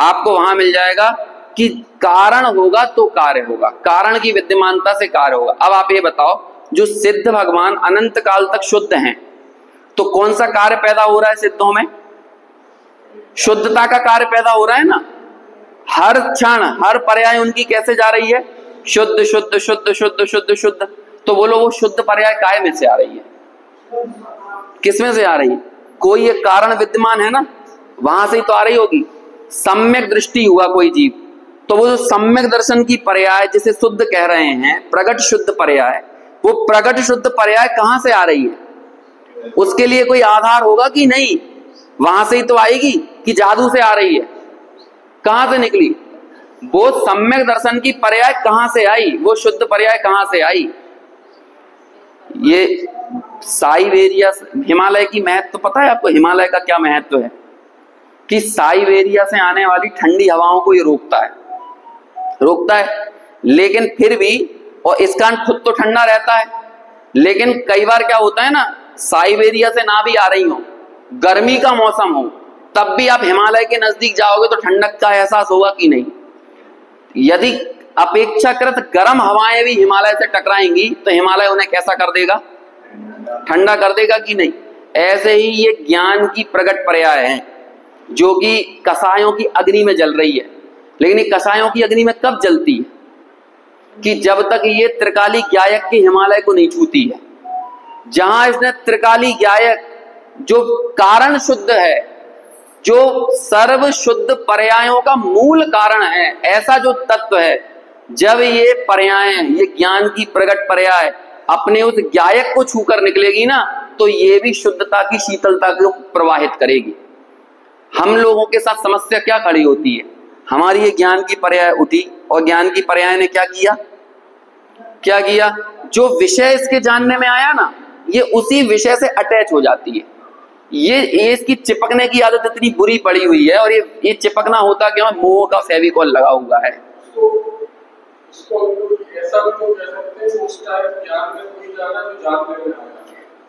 आपको वहां मिल जाएगा कि कारण होगा तो कार्य होगा, कारण की विद्यमानता से कार्य होगा। अब आप ये बताओ, जो सिद्ध भगवान अनंत काल तक शुद्ध हैं, तो कौन सा कार्य पैदा हो रहा है सिद्धों में? शुद्धता का कार्य पैदा हो रहा है ना। हर क्षण हर पर्याय उनकी कैसे जा रही है? शुद्ध शुद्ध शुद्ध शुद्ध शुद्ध शुद्ध। तो बोलो वो शुद्ध पर्याय काय में से आ रही है? किस में से आ रही है? कोई एक कारण विद्यमान है ना, वहां से ही तो आ रही होगी। सम्यक दृष्टि हुआ कोई जीव, तो वो जो सम्यक दर्शन की पर्याय जिसे शुद्ध कह रहे हैं, प्रगट शुद्ध पर्याय, वो प्रगट शुद्ध पर्याय कहां से आ रही है? उसके लिए कोई आधार होगा कि नहीं? वहां से ही तो आएगी कि जादू से आ रही है? कहां से निकली? वो सम्यक दर्शन की पर्याय कहां से आई? वो शुद्ध पर्याय कहां से आई? ये साइबेरिया, हिमालय की महत्व पता है आपको? हिमालय का क्या महत्व है कि साइबेरिया से आने वाली ठंडी हवाओं को ये रोकता है, लेकिन फिर भी, और इसका खुद तो ठंडा रहता है, लेकिन कई बार क्या होता है ना, साइबेरिया से ना भी आ रही हो, गर्मी का मौसम हो, तब भी आप हिमालय के नजदीक जाओगे तो ठंडक का एहसास होगा कि नहीं? यदि अपेक्षाकृत गर्म हवाएं भी हिमालय से टकराएंगी तो हिमालय उन्हें कैसा कर देगा? ठंडा कर देगा कि नहीं? ऐसे ही ये ज्ञान की प्रगट पर्याय है जो कि कसायों की अग्नि में जल रही है। लेकिन ये कसायों की अग्नि में कब जलती है? कि जब तक ये त्रिकाली ज्ञायक के हिमालय को नहीं छूती है। जहां इसने त्रिकाली ज्ञायक जो कारण शुद्ध है, जो सर्व शुद्ध पर्यायों का मूल कारण है, ऐसा जो तत्व है, जब ये पर्याय, ये ज्ञान की प्रगट पर्याय अपने उस ज्ञायक को छूकर निकलेगी ना, तो ये भी शुद्धता की शीतलता को प्रवाहित करेगी। हम लोगों के साथ समस्या क्या खड़ी होती है? हमारी ये ज्ञान की पर्याय उठी और ज्ञान की पर्याय ने क्या किया? जो विषय इसके जानने में आया ना, ये उसी विषय से अटैच हो जाती है। ये इसकी चिपकने की आदत इतनी बुरी पड़ी हुई है। और ये चिपकना होता क्यों? मोह का फेविकॉल लगा हुआ है।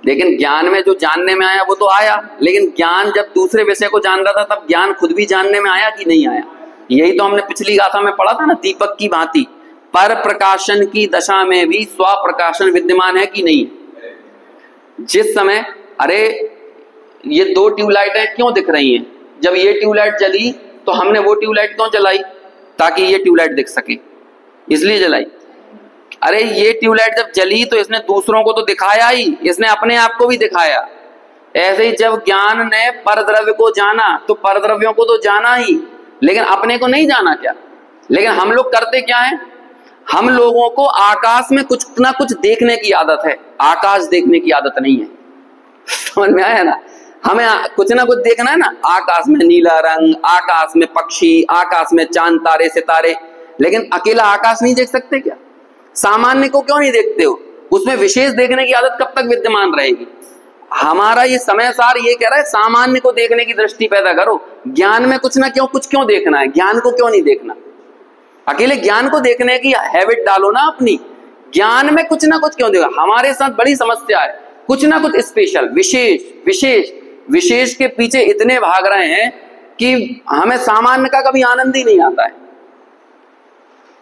लेकिन ज्ञान में जो जानने में आया वो तो आया, लेकिन ज्ञान जब दूसरे विषय को जान रहा था तब ज्ञान खुद भी जानने में आया कि नहीं आया? यही तो हमने पिछली गाथा में पढ़ा था ना, दीपक की भांति पर प्रकाशन की दशा में भी स्व प्रकाशन विद्यमान है कि नहीं? जिस समय, अरे ये दो ट्यूबलाइटें क्यों दिख रही हैं? जब ये ट्यूबलाइट जली तो हमने वो ट्यूबलाइट क्यों जलाई? ताकि ये ट्यूबलाइट दिख सके, इसलिए जलाई। अरे ये ट्यूबलाइट जब जली तो इसने दूसरों को तो दिखाया ही, इसने अपने आप को भी दिखाया। ऐसे ही जब ज्ञान ने परद्रव्य को जाना तो परद्रव्यों को तो जाना ही, लेकिन अपने को नहीं जाना क्या? लेकिन हम लोग करते क्या है? हम लोगों को आकाश में कुछ ना कुछ देखने की आदत है, आकाश देखने की आदत नहीं है। समझ में आया ना? हमें कुछ ना कुछ देखना है ना, आकाश में नीला रंग, आकाश में पक्षी, आकाश में चांद तारे सितारे, लेकिन अकेला आकाश नहीं देख सकते क्या? सामान्य को क्यों नहीं देखते हो? उसमें विशेष देखने की आदत कब तक विद्यमान रहेगी? हमारा ये समय सार ये कह रहा है सामान्य को देखने की दृष्टि पैदा करो। ज्ञान में कुछ क्यों देखना है? ज्ञान को क्यों नहीं देखना? अकेले ज्ञान को देखने की हैबिट डालो ना अपनी। ज्ञान में कुछ ना कुछ क्यों देखा? हमारे साथ बड़ी समस्या है, कुछ ना कुछ स्पेशल, विशेष के पीछे इतने भाग रहे हैं कि हमें सामान्य का कभी आनंद ही नहीं आता है।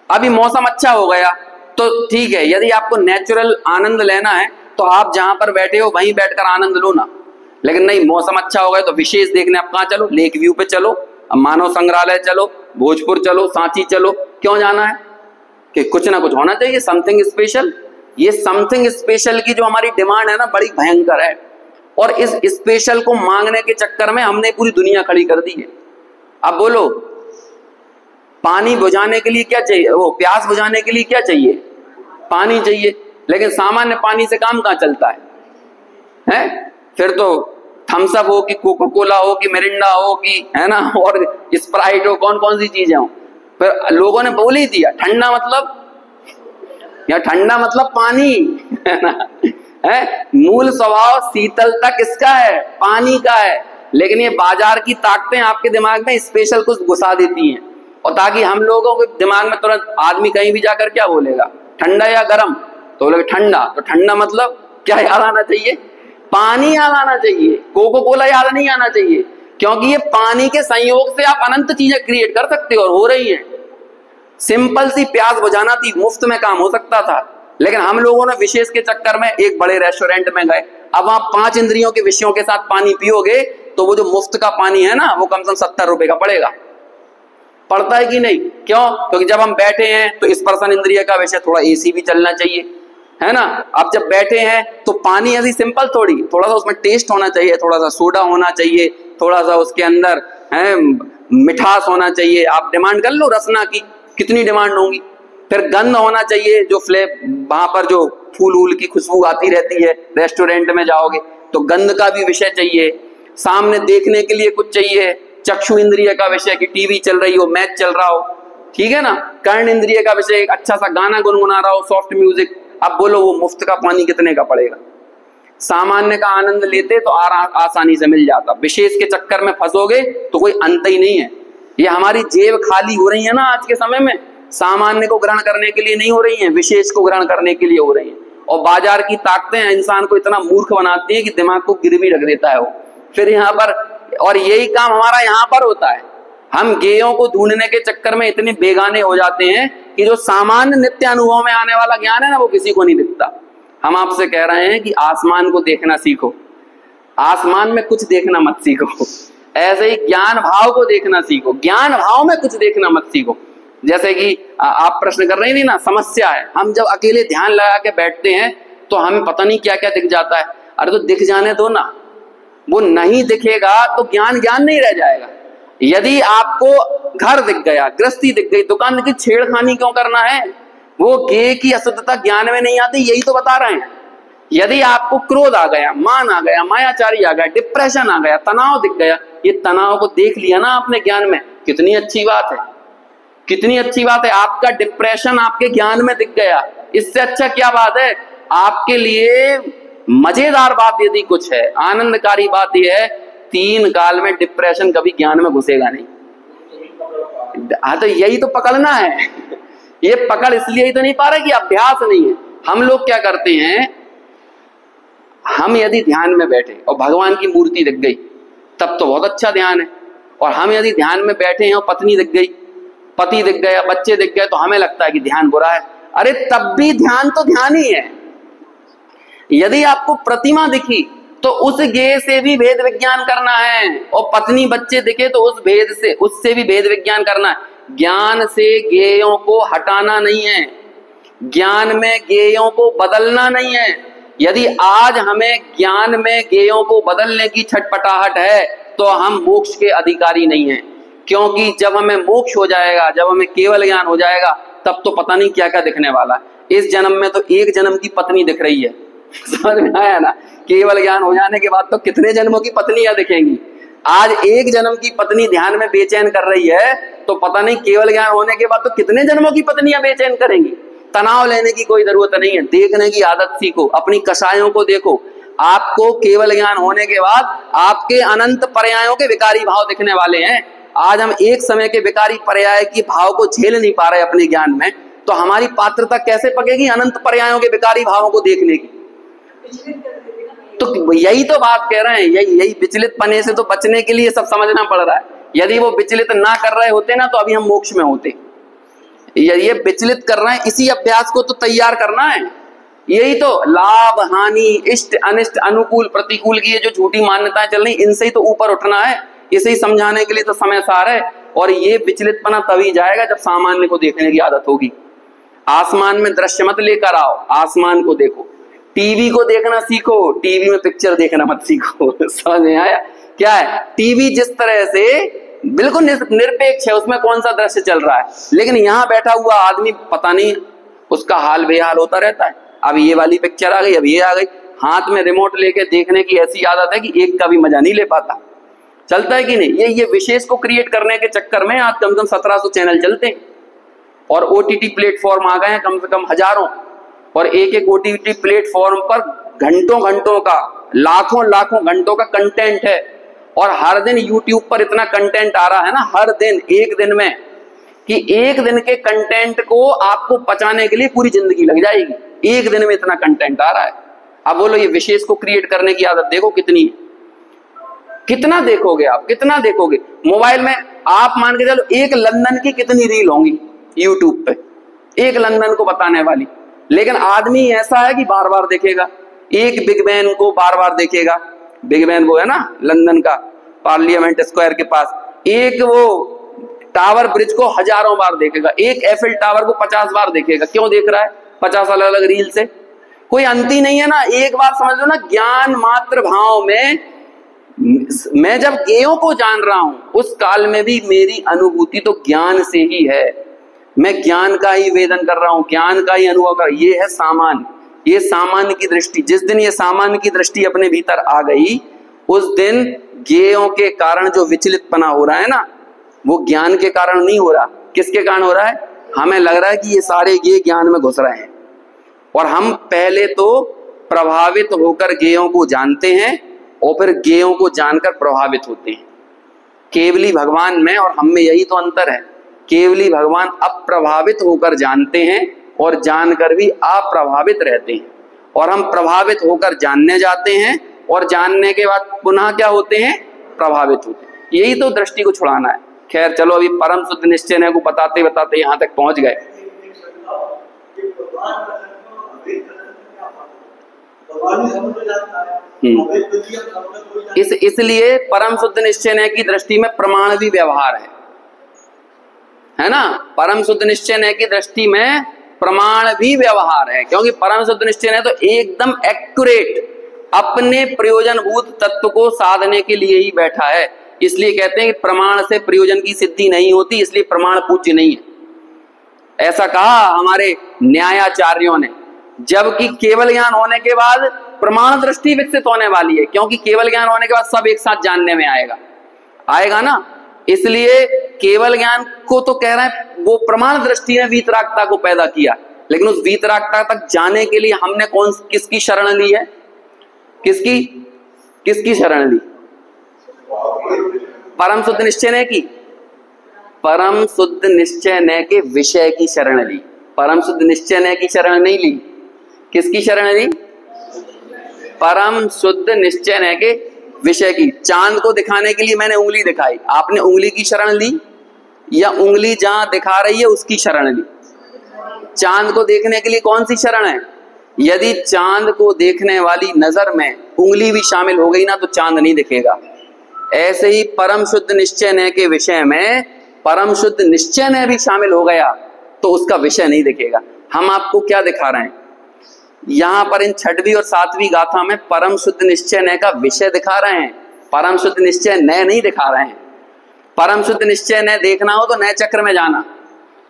अभी मौसम अच्छा हो गया तो ठीक है, यदि आपको नेचुरल आनंद लेना है तो आप जहां पर बैठे हो वहीं बैठकर आनंद लो ना। लेकिन नहीं, मौसम अच्छा हो गया तो विशेष देखने आप कहां चलो? लेक व्यू पे चलो, मानव संग्रहालय चलो, भोजपुर चलो, सांची चलो। क्यों जाना है? कि कुछ ना कुछ होना चाहिए, समथिंग स्पेशल। ये समथिंग स्पेशल की जो हमारी डिमांड है ना, बड़ी भयंकर है। और इस स्पेशल को मांगने के चक्कर में हमने पूरी दुनिया खड़ी कर दी है। अब बोलो, पानी बुझाने के लिए क्या चाहिए? वो प्यास बुझाने के लिए क्या चाहिए? पानी चाहिए। लेकिन सामान्य पानी से काम कहां चलता है? फिर तो थम्स अप हो कि कोका कोला हो कि मिरिंडा हो कि, है ना, और स्प्राइट हो, कौन कौन सी चीजें हो। फिर लोगों ने बोल ही दिया ठंडा मतलब, या ठंडा मतलब पानी, है ना? है मूल स्वभाव शीतलता किसका है? पानी का है। लेकिन ये बाजार की ताकतें आपके दिमाग में स्पेशल कुछ घुसा देती हैं, और ताकि हम लोगों के दिमाग में तुरंत आदमी कहीं भी जाकर क्या बोलेगा? ठंडा या गर्म? तो बोले ठंडा। तो ठंडा मतलब क्या याद आना चाहिए? पानी याद आना चाहिए, कोका कोला याद नहीं आना चाहिए। क्योंकि ये पानी के संयोग से आप अनंत चीजें क्रिएट कर सकते हो, और हो रही हैं। सिंपल सी प्यास बुझाना थी, मुफ्त में काम हो सकता था। लेकिन हम लोगों ने विशेष के चक्कर में एक बड़े रेस्टोरेंट में गए। अब आप 5 इंद्रियों के विषयों के साथ पानी पियोगे तो वो जो मुफ्त का पानी है ना, वो कम से कम 70 रुपए का पड़ेगा। पड़ता है कि नहीं? क्यों? क्योंकि जब हम बैठे हैं तो स्पर्शन इंद्रिय का विषय, थोड़ा एसी भी चलना चाहिए, है ना। अब जब बैठे हैं तो पानी ऐसी सिंपल थोड़ी, थोड़ा सा उसमें टेस्ट होना चाहिए, थोड़ा सा सोडा होना चाहिए, थोड़ा सा उसके अंदर है मिठास होना चाहिए। आप डिमांड कर लो रसना की, कितनी डिमांड होगी। फिर गंध होना चाहिए, जो वहां पर जो फूल वूल की खुशबू आती रहती है, रेस्टोरेंट में जाओगे तो गंध का भी विषय चाहिए। सामने देखने के लिए कुछ चाहिए, चक्षु इंद्रिय का विषय कि टीवी चल रही हो, मैच चल रहा हो, ठीक है ना। कर्ण इंद्रिय का विषय एक अच्छा सा गाना गुनगुना रहा हो, सॉफ्ट म्यूजिक। अब बोलो वो मुफ्त का पानी कितने का पड़ेगा? सामान्य का आनंद लेते तो आसानी से मिल जाता। विशेष के चक्कर में फंसोगे तो कोई अंत ही नहीं है। ये हमारी जेब खाली हो रही है ना आज के समय में, सामान्य को ग्रहण करने के लिए नहीं हो रही है, विशेष को ग्रहण करने के लिए हो रही है। और बाजार की ताकतें इंसान को इतना मूर्ख बनाती है कि दिमाग को गिरवी रख देता है वो। फिर यहाँ पर, और यही काम हमारा यहाँ पर होता है, हम गेयों को ढूंढने के चक्कर में इतने बेगाने हो जाते हैं कि जो सामान्य नित्य अनुभव में आने वाला ज्ञान है ना, वो किसी को नहीं दिखता। हम आपसे कह रहे हैं कि आसमान को देखना सीखो, आसमान में कुछ देखना मत सीखो, ऐसे ही ज्ञान भाव को देखना सीखो, ज्ञान भाव में कुछ देखना मत सीखो। जैसे कि आप प्रश्न कर रही थी ना, समस्या है, हम जब अकेले ध्यान लगा के बैठते हैं तो हमें पता नहीं क्या क्या दिख जाता है। अरे तो दिख जाने दो ना, वो नहीं दिखेगा तो ज्ञान ज्ञान नहीं रह जाएगा। यदि आपको घर दिख गया, गृहस्थी दिख गई, दुकान की छेड़खानी क्यों करना है? वो गे की अशुद्धता ज्ञान में नहीं आती, यही तो बता रहे हैं। यदि आपको क्रोध आ गया, मान आ गया, मायाचारी आ गया, डिप्रेशन आ गया, तनाव दिख गया, ये तनाव को देख लिया ना आपने ज्ञान में, कितनी अच्छी बात है, कितनी अच्छी बात है। आपका डिप्रेशन आपके ज्ञान में दिख गया, इससे अच्छा क्या बात है? आपके लिए मजेदार बात यदि कुछ है, आनंदकारी बात यह है, 3 काल में डिप्रेशन कभी ज्ञान में घुसेगा नहीं। हाँ, तो यही तो पकड़ना है। ये पकड़ इसलिए ही तो नहीं पा रहे कि अभ्यास नहीं है। हम लोग क्या करते हैं, हम यदि ध्यान में बैठे और भगवान की मूर्ति दिख गई तब तो बहुत अच्छा ध्यान है, और हम यदि ध्यान में बैठे हैं और पत्नी दिख गई, पति दिख गया, बच्चे दिख गए, तो हमें लगता है कि ध्यान बुरा है। अरे तब भी ध्यान तो ध्यान ही है। यदि आपको प्रतिमा दिखी तो उस गेय से भी भेद विज्ञान करना है, और पत्नी बच्चे दिखे तो उस भेद से, उससे भी भेद विज्ञान करना है। ज्ञान से गेयों को हटाना नहीं है, ज्ञान में गेयों को बदलना नहीं है। यदि आज हमें ज्ञान में गेयों को बदलने की छटपटाहट है तो हम मोक्ष के अधिकारी नहीं हैं, क्योंकि जब हमें मोक्ष हो जाएगा, जब हमें केवल ज्ञान हो जाएगा, तब तो पता नहीं क्या क्या दिखने वाला है। इस जन्म में तो एक जन्म की पत्नी दिख रही है, समझ में आया ना? केवल ज्ञान हो जाने के बाद तो कितने जन्मों की पत्नियां दिखेंगी। आज एक जन्म की पत्नी ध्यान में बेचैन कर रही है, तो पता नहीं केवल ज्ञान होने के बाद तो कितने जन्मों की पत्नियां बेचैन करेंगी। तनाव लेने की कोई जरूरत नहीं है, देखने की आदत सीखो, अपनी कषायों को देखो। आपको केवल ज्ञान होने के बाद आपके अनंत पर्यायों के विकारी भाव दिखने वाले हैं। आज हम एक समय के विकारी पर्याय की भाव को झेल नहीं पा रहे अपने ज्ञान में, तो हमारी पात्रता कैसे पकेगी अनंत पर्यायों के विकारी भावों को देखने की? तो यही तो बात कह रहे हैं, यही विचलित पने से तो बचने के लिए सब समझना पड़ रहा है। यदि वो विचलित ना कर रहे होते ना, तो अभी हम मोक्ष में होते। ये विचलित कर रहे हैं, इसी अभ्यास को तो तैयार करना है। यही तो लाभ हानि, इष्ट अनिष्ट, अनुकूल प्रतिकूल की ये जो झूठी मान्यताएं चल रही, इनसे ही तो ऊपर उठना है। इसे ही समझाने के लिए तो समय सार है। और ये विचलितपना तभी जाएगा जब सामान्य को देखने की आदत होगी। आसमान में दृश्य मत लेकर आओ, आसमान को देखो। टीवी को देखना सीखो, टीवी में पिक्चर देखना मत सीखो। समझ में आया? क्या है, टीवी जिस तरह से बिल्कुल निरपेक्ष है, उसमें कौन सा दृश्य चल रहा है, लेकिन यहाँ बैठा हुआ आदमी पता नहीं उसका हाल बेहाल होता रहता है। अब ये वाली पिक्चर आ गई, अब ये आ गई, हाथ में रिमोट लेके देखने की ऐसी आदत है कि एक का भी मजा नहीं ले पाता। चलता है कि नहीं? ये विशेष को क्रिएट करने के चक्कर में आज कम से कम 1700 चैनल चलते हैं, और ओटीटी प्लेटफॉर्म आ गए हैं कम से कम हजारों, और एक एक ओटीटी प्लेटफॉर्म पर घंटों घंटों का, लाखों लाखों घंटों का कंटेंट है। और हर दिन यूट्यूब पर इतना कंटेंट आ रहा है ना, हर दिन, एक दिन में, कि एक दिन के कंटेंट को आपको पचाने के लिए पूरी जिंदगी लग जाएगी। एक दिन में इतना कंटेंट आ रहा है। अब बोलो ये विशेष को क्रिएट करने की आदत देखो कितनी, कितना देखोगे आप, कितना देखोगे। मोबाइल में आप मान के चलो एक लंदन की कितनी रील होंगी यूट्यूब पे, एक लंदन को बताने वाली, लेकिन आदमी ऐसा है कि बार बार देखेगा। एक बिग बैन को बार बार देखेगा, बिग बैन वो है ना लंदन का, पार्लियामेंट स्क्वायर के पास, एक वो टावर ब्रिज को हजारों बार देखेगा, एक एफिल टावर को 50 बार देखेगा। क्यों देख रहा है? 50 अलग अलग रील से, कोई अंत ही नहीं है ना। एक बार समझ लो ना, ज्ञान मात्र भाव में मैं जब गेयों को जान रहा हूं, उस काल में भी मेरी अनुभूति तो ज्ञान से ही है। मैं ज्ञान का ही वेदन कर रहा हूं, ज्ञान का ही अनुभव कर, ये है सामान्य, ये सामान्य की दृष्टि। जिस दिन ये सामान्य की दृष्टि अपने भीतर आ गई, उस दिन गेयों के कारण जो विचलितपना हो रहा है ना, वो ज्ञान के कारण नहीं हो रहा। किसके कारण हो रहा है? हमें लग रहा है कि ये सारे गेय ज्ञान में घुस रहे हैं, और हम पहले तो प्रभावित होकर गेयों को जानते हैं और फिर गेयों को जानकर प्रभावित होते हैं। केवली भगवान में और हम में यही तो अंतर है। केवली भगवान अप्रभावित होकर जानते हैं और जानकर भी अप्रभावित रहते हैं, और हम प्रभावित होकर जानने जाते हैं और जानने के बाद पुनः क्या होते हैं? प्रभावित होते हैं। यही तो दृष्टि को छुड़ाना है। खैर चलो, अभी परम शुद्ध निश्चय को बताते बताते यहाँ तक पहुंच गए। इसलिए परम शुद्ध निश्चय न्याय की दृष्टि में प्रमाण भी व्यवहार है ना। परम शुद्ध निश्चय न्याय की दृष्टि में प्रमाण भी व्यवहार है, क्योंकि परम शुद्ध निश्चय न्याय तो एकदम एक्यूरेट अपने प्रयोजनभूत तत्व को साधने के लिए ही बैठा है। इसलिए कहते हैं कि प्रमाण से प्रयोजन की सिद्धि नहीं होती, इसलिए प्रमाण पूज्य नहीं है। ऐसा कहा हमारे न्यायाचार्यों ने, जबकि केवल ज्ञान होने के बाद प्रमाण दृष्टि विकसित होने वाली है, क्योंकि केवल ज्ञान होने के बाद सब एक साथ जानने में आएगा ना। इसलिए केवल ज्ञान को तो कह रहे हैं वो प्रमाण दृष्टि ने वीतरागता को पैदा किया, लेकिन उस वीतरागता तक जाने के लिए हमने किसकी शरण ली है? किसकी शरण ली? परम शुद्ध निश्चय न्याय की। परम शुद्ध निश्चय न्याय के विषय की शरण ली, परम शुद्ध निश्चय न्याय की शरण नहीं ली। किसकी शरण ली? परम शुद्ध निश्चय न्याय के विषय की। चांद को दिखाने के लिए मैंने उंगली दिखाई, आपने उंगली की शरण ली या उंगली जहां दिखा रही है उसकी शरण ली? चांद को देखने के लिए कौन सी शरण है? यदि चांद को देखने वाली नजर में उंगली भी शामिल हो गई ना तो चांद नहीं दिखेगा। ऐसे ही परम शुद्ध निश्चय न्याय के विषय में परम शुद्ध निश्चय न्याय भी शामिल हो गया तो उसका विषय नहीं दिखेगा। हम आपको क्या दिखा रहे हैं यहां पर? इन 6वीं और 7वीं गाथा में परम शुद्ध निश्चय न्याय का विषय दिखा रहे हैं, परम शुद्ध निश्चय न्याय नहीं दिखा रहे हैं। परम शुद्ध निश्चय न्याय देखना हो तो न्याय चक्र में जाना,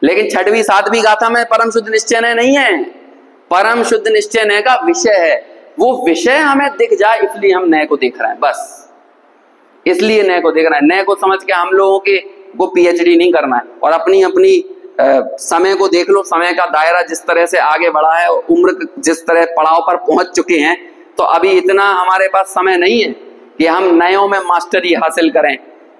लेकिन 6वीं 7वीं गाथा में परम शुद्ध निश्चय न्याय नहीं है, परम शुद्ध निश्चय न्याय का विषय है। वो विषय हमें दिख जाए इसलिए हम न्याय को देख रहे हैं, बस इसलिए न्याय को देख रहे हैं। न्याय को समझ के हम लोगों के को पीएचडी नहीं करना है, और अपनी अपनी समय को देख लो, समय का दायरा जिस तरह से आगे बढ़ा है, उम्र जिस तरह पड़ाव पर पहुंच चुके हैं, तो अभी इतना हमारे पास समय नहीं है कि हम न्यायों में मास्टरी हासिल करें,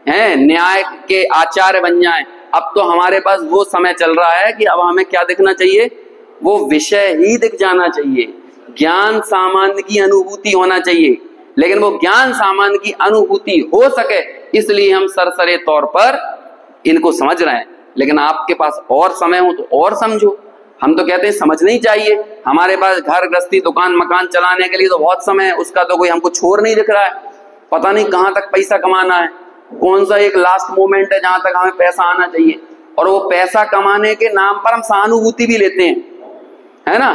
हैं न्याय के आचार्य बन जाएं। अब तो हमारे पास वो समय चल रहा है कि अब हमें क्या दिखना चाहिए? वो विषय ही दिख जाना चाहिए, ज्ञान सामान्य की अनुभूति होना चाहिए। लेकिन वो ज्ञान सामान्य की अनुभूति हो सके इसलिए हम सरसरे तौर पर इनको समझ रहे हैं, लेकिन आपके पास और समय हो तो और समझो। हम तो कहते हैं समझना ही चाहिए। हमारे पास घर गृहस्थी दुकान मकान चलाने के लिए तो बहुत समय है, उसका तो कोई हमको छोर नहीं दिख रहा है। पता नहीं कहाँ तक पैसा कमाना है, कौन सा एक लास्ट मोमेंट है जहां तक हमें पैसा आना चाहिए, और वो पैसा कमाने के नाम पर हम सहानुभूति भी लेते हैं, है ना।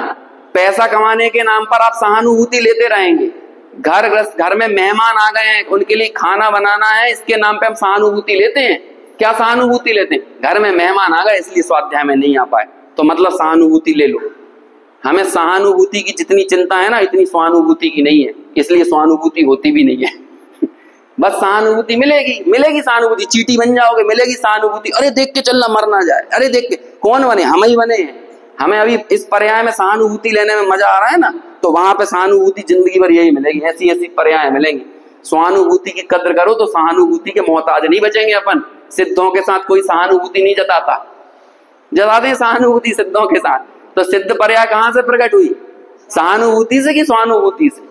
पैसा कमाने के नाम पर आप सहानुभूति लेते रहेंगे। घर में मेहमान आ गए हैं, उनके लिए खाना बनाना है, इसके नाम पे हम सहानुभूति लेते हैं। क्या सहानुभूति लेते हैं? घर में मेहमान आ गए इसलिए स्वाध्याय में नहीं आ पाए, तो मतलब सहानुभूति ले लो। हमें सहानुभूति की जितनी चिंता है ना इतनी सहानुभूति की नहीं है, इसलिए सहानुभूति होती भी नहीं है। बस सहानुभूति मिलेगी सहानुभूति, चीटी बन जाओगे मिलेगी सहानुभूति। अरे देख के चलना मर ना जाए, अरे देख के कौन बने? हम ही बने हैं। हमें अभी इस पर्याय में सहानुभूति लेने में मजा आ रहा है ना, तो वहां पे सहानुभूति जिंदगी भर यही मिलेगी, ऐसी ऐसी पर्याय मिलेंगी। सहानुभूति की कद्र करो तो सहानुभूति के मोहताज नहीं बचेंगे अपन। सिद्धों के साथ कोई सहानुभूति नहीं जताते सहानुभूति सिद्धों के साथ। तो सिद्ध पर्याय कहां से प्रकट हुई? सहानुभूति से कि स्वानुभूति से?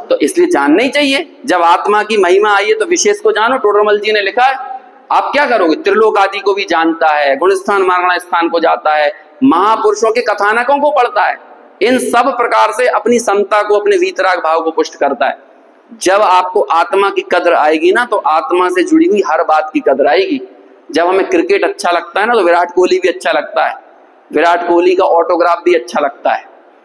तो इसलिए जानना ही चाहिए। जब आत्मा की महिमा आई है तो विशेष को जानो। टोडरमल जी ने लिखा है, आप क्या करोगे? त्रिलोक आदि को भी जानता है, गुण स्थान मारणा स्थान को जाता है, महापुरुषों के कथानकों को पढ़ता है, इन सब प्रकार से अपनी समता को, अपने वीतराग भाव को पुष्ट करता है। जब आपको आत्मा की कद्र आएगी ना तो आत्मा से जुड़ी हुई हर बात की कद्र आएगी। जब हमें क्रिकेट अच्छा लगता है ना तो विराट कोहली भी अच्छा लगता है, विराट कोहली का ऑटोग्राफ भी अच्छा लगता है,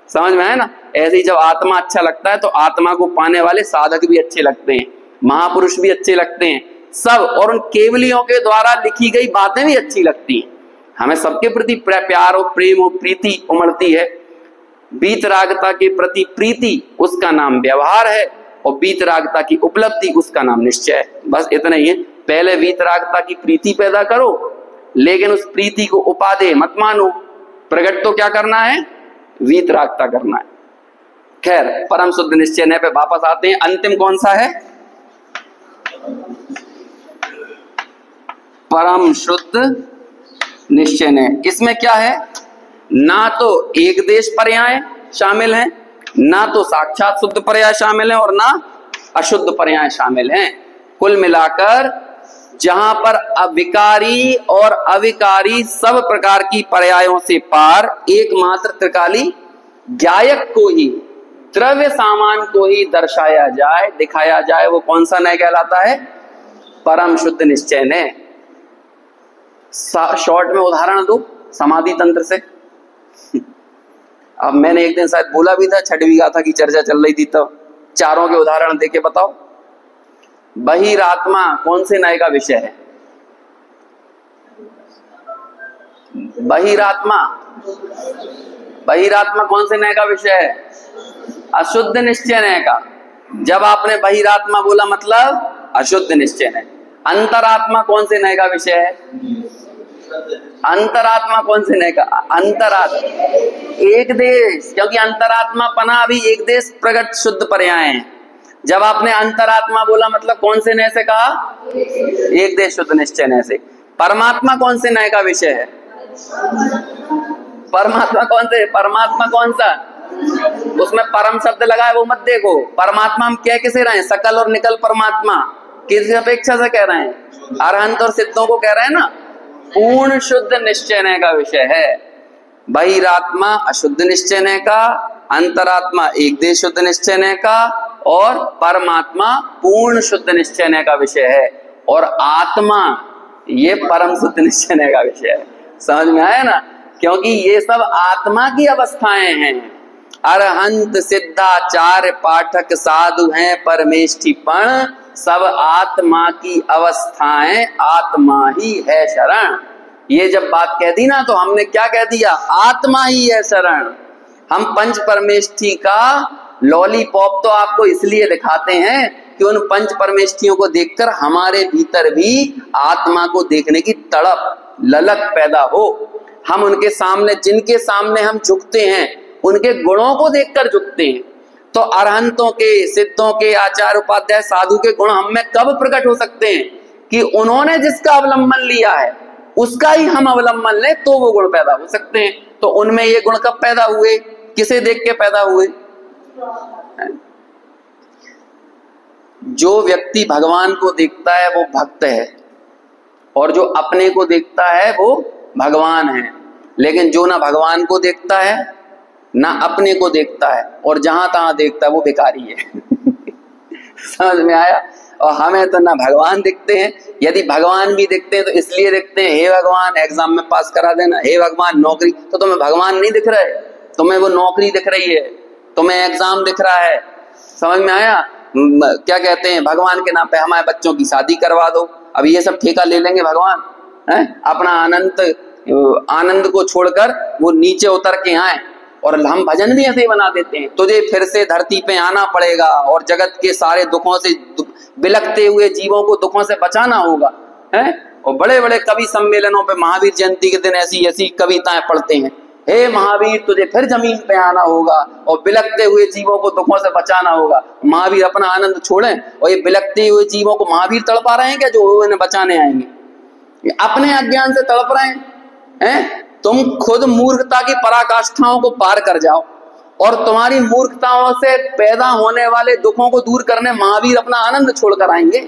समझ में है ना। ऐसे ही जब आत्मा अच्छा लगता है तो आत्मा को पाने वाले साधक भी अच्छे लगते हैं, महापुरुष भी अच्छे लगते हैं सब, और उन केवलियों के द्वारा लिखी गई बातें भी अच्छी लगती हैं। हमें सबके प्रति प्यार और प्रेम और प्रीति उमड़ती है। वीतरागता के प्रति प्रीति उसका नाम व्यवहार है, और वीतरागता की उपलब्धि उसका नाम निश्चय है। बस इतना ही है। पहले वीतरागता की प्रीति पैदा करो, लेकिन उस प्रीति को उपादेय मत मानो। प्रकट तो क्या करना है? वीतरागता करना है। खैर, परम शुद्ध निश्चय न्याय पे वापस आते हैं। अंतिम कौन सा है? परम शुद्ध निश्चय न्याय। इसमें क्या है? ना तो एक देश पर्याय शामिल है, ना तो साक्षात शुद्ध पर्याय शामिल है, और ना अशुद्ध पर्याय शामिल हैं। कुल मिलाकर जहां पर अविकारी और अविकारी सब प्रकार की पर्यायों से पार एकमात्र त्रिकाली ज्ञायक को ही द्रव्य सामान को ही दर्शाया जाए, दिखाया जाए, वो कौन सा नय कहलाता है? परम शुद्ध निश्चय नय। शॉर्ट में उदाहरण दो समाधि तंत्र से। अब मैंने एक दिन शायद बोला भी था, छठवीं गाथा की चर्चा चल रही थी, तब चारों के उदाहरण देके बताओ। बहिरात्मा कौन से नय का विषय है? बहिरात्मा, बहिरात्मा कौन से नय का विषय है? अशुद्ध निश्चय नय का। जब आपने बहिरात्मा बोला मतलब अशुद्ध निश्चय नय। अंतरात्मा कौन से नय का विषय है? अंतरात्मा कौन से नय का? अंतरात्मा एक देश, क्योंकि अंतरात्मा पना भी एक देश प्रगट शुद्ध पर्याय है। जब आपने अंतरात्मा बोला मतलब कौन से नय से कहा? एक देश शुद्ध निश्चय नय से। परमात्मा कौन से नय का विषय है? परमात्मा कौन से? परमात्मा कौन सा? उसमें परम शब्द लगा है, वो मत देखो। परमात्मा हम कह किसे रहे हैं? सकल और निकल परमात्मा। किस अपेक्षा से कह रहे हैं? अरहंत और सिद्धों को कह रहे हैं ना। पूर्ण शुद्ध निश्चय नय का विषय है। बहिरात्मा अशुद्ध निश्चय नय का, अंतरात्मा एक देश शुद्ध निश्चय नय का, और परमात्मा पूर्ण शुद्ध निश्चय नय का विषय है। और आत्मा ये परम शुद्ध निश्चय नय का विषय है। समझ में आया ना? क्योंकि ये सब आत्मा की अवस्थाएं हैं। अरहंत सिद्धाचार्य पाठक साधु हैं परमेष्ठिपण, सब आत्मा की अवस्थाएं, आत्मा ही है शरण। ये जब बात कह दी ना तो हमने क्या कह दिया? आत्मा ही है शरण। हम पंच परमेष्ठी का लॉलीपॉप तो आपको इसलिए दिखाते हैं कि उन पंच परमेष्ठियों को देखकर हमारे भीतर भी आत्मा को देखने की तड़प, ललक पैदा हो। हम उनके सामने, जिनके सामने हम झुकते हैं, उनके गुणों को देखकर झुकते हैं। तो अरहंतों के, सिद्धों के, आचार्य उपाध्याय साधु के गुण हम में कब प्रकट हो सकते हैं? कि उन्होंने जिसका अवलंबन लिया है उसका ही हम अवलंबन ले तो वो गुण पैदा हो सकते हैं। तो उनमें ये गुण कब पैदा हुए? किसे देख के पैदा हुए? जो व्यक्ति भगवान को देखता है वो भक्त है, और जो अपने को देखता है वो भगवान है। लेकिन जो ना भगवान को देखता है ना अपने को देखता है और जहां तहां देखता है वो भिखारी है। समझ में आया? और हमें तो ना भगवान दिखते हैं। यदि भगवान भी दिखते हैं तो इसलिए दिखते हैं, हे भगवान एग्जाम में पास करा देना, हे भगवान नौकरी। तो तुम्हें भगवान नहीं दिख रहे, तुम्हें वो नौकरी दिख रही है, तुम्हें एग्जाम दिख रहा है। समझ में आया? क्या कहते हैं? भगवान के नाम पे हमारे बच्चों की शादी करवा दो। अब ये सब ठेका ले लेंगे भगवान है? अपना आनंद को छोड़कर वो नीचे उतर के आए। और हम भजन भी ऐसे बना देते हैं, तुझे फिर से धरती पे आना पड़ेगा और जगत के सारे दुखों से, बिलखते हुए जीवों को दुखों से बचाना होगा है। और बड़े बड़े कवि सम्मेलनों पे महावीर जयंती के दिन ऐसी ऐसी कविताएं पढ़ते हैं, हे महावीर तुझे फिर जमीन पे आना होगा और बिलखते हुए जीवों को दुखों से बचाना होगा। महावीर अपना आनंद छोड़ें और ये बिलखते हुए जीवों को महावीर तड़पा रहे हैं क्या जो इन्हें बचाने आएंगे? ये अपने अज्ञान से तड़प रहे हैं। तुम खुद मूर्खता की पराकाष्ठाओं को पार कर जाओ और तुम्हारी मूर्खताओं से पैदा होने वाले दुखों को दूर करने महावीर अपना आनंद छोड़कर आएंगे।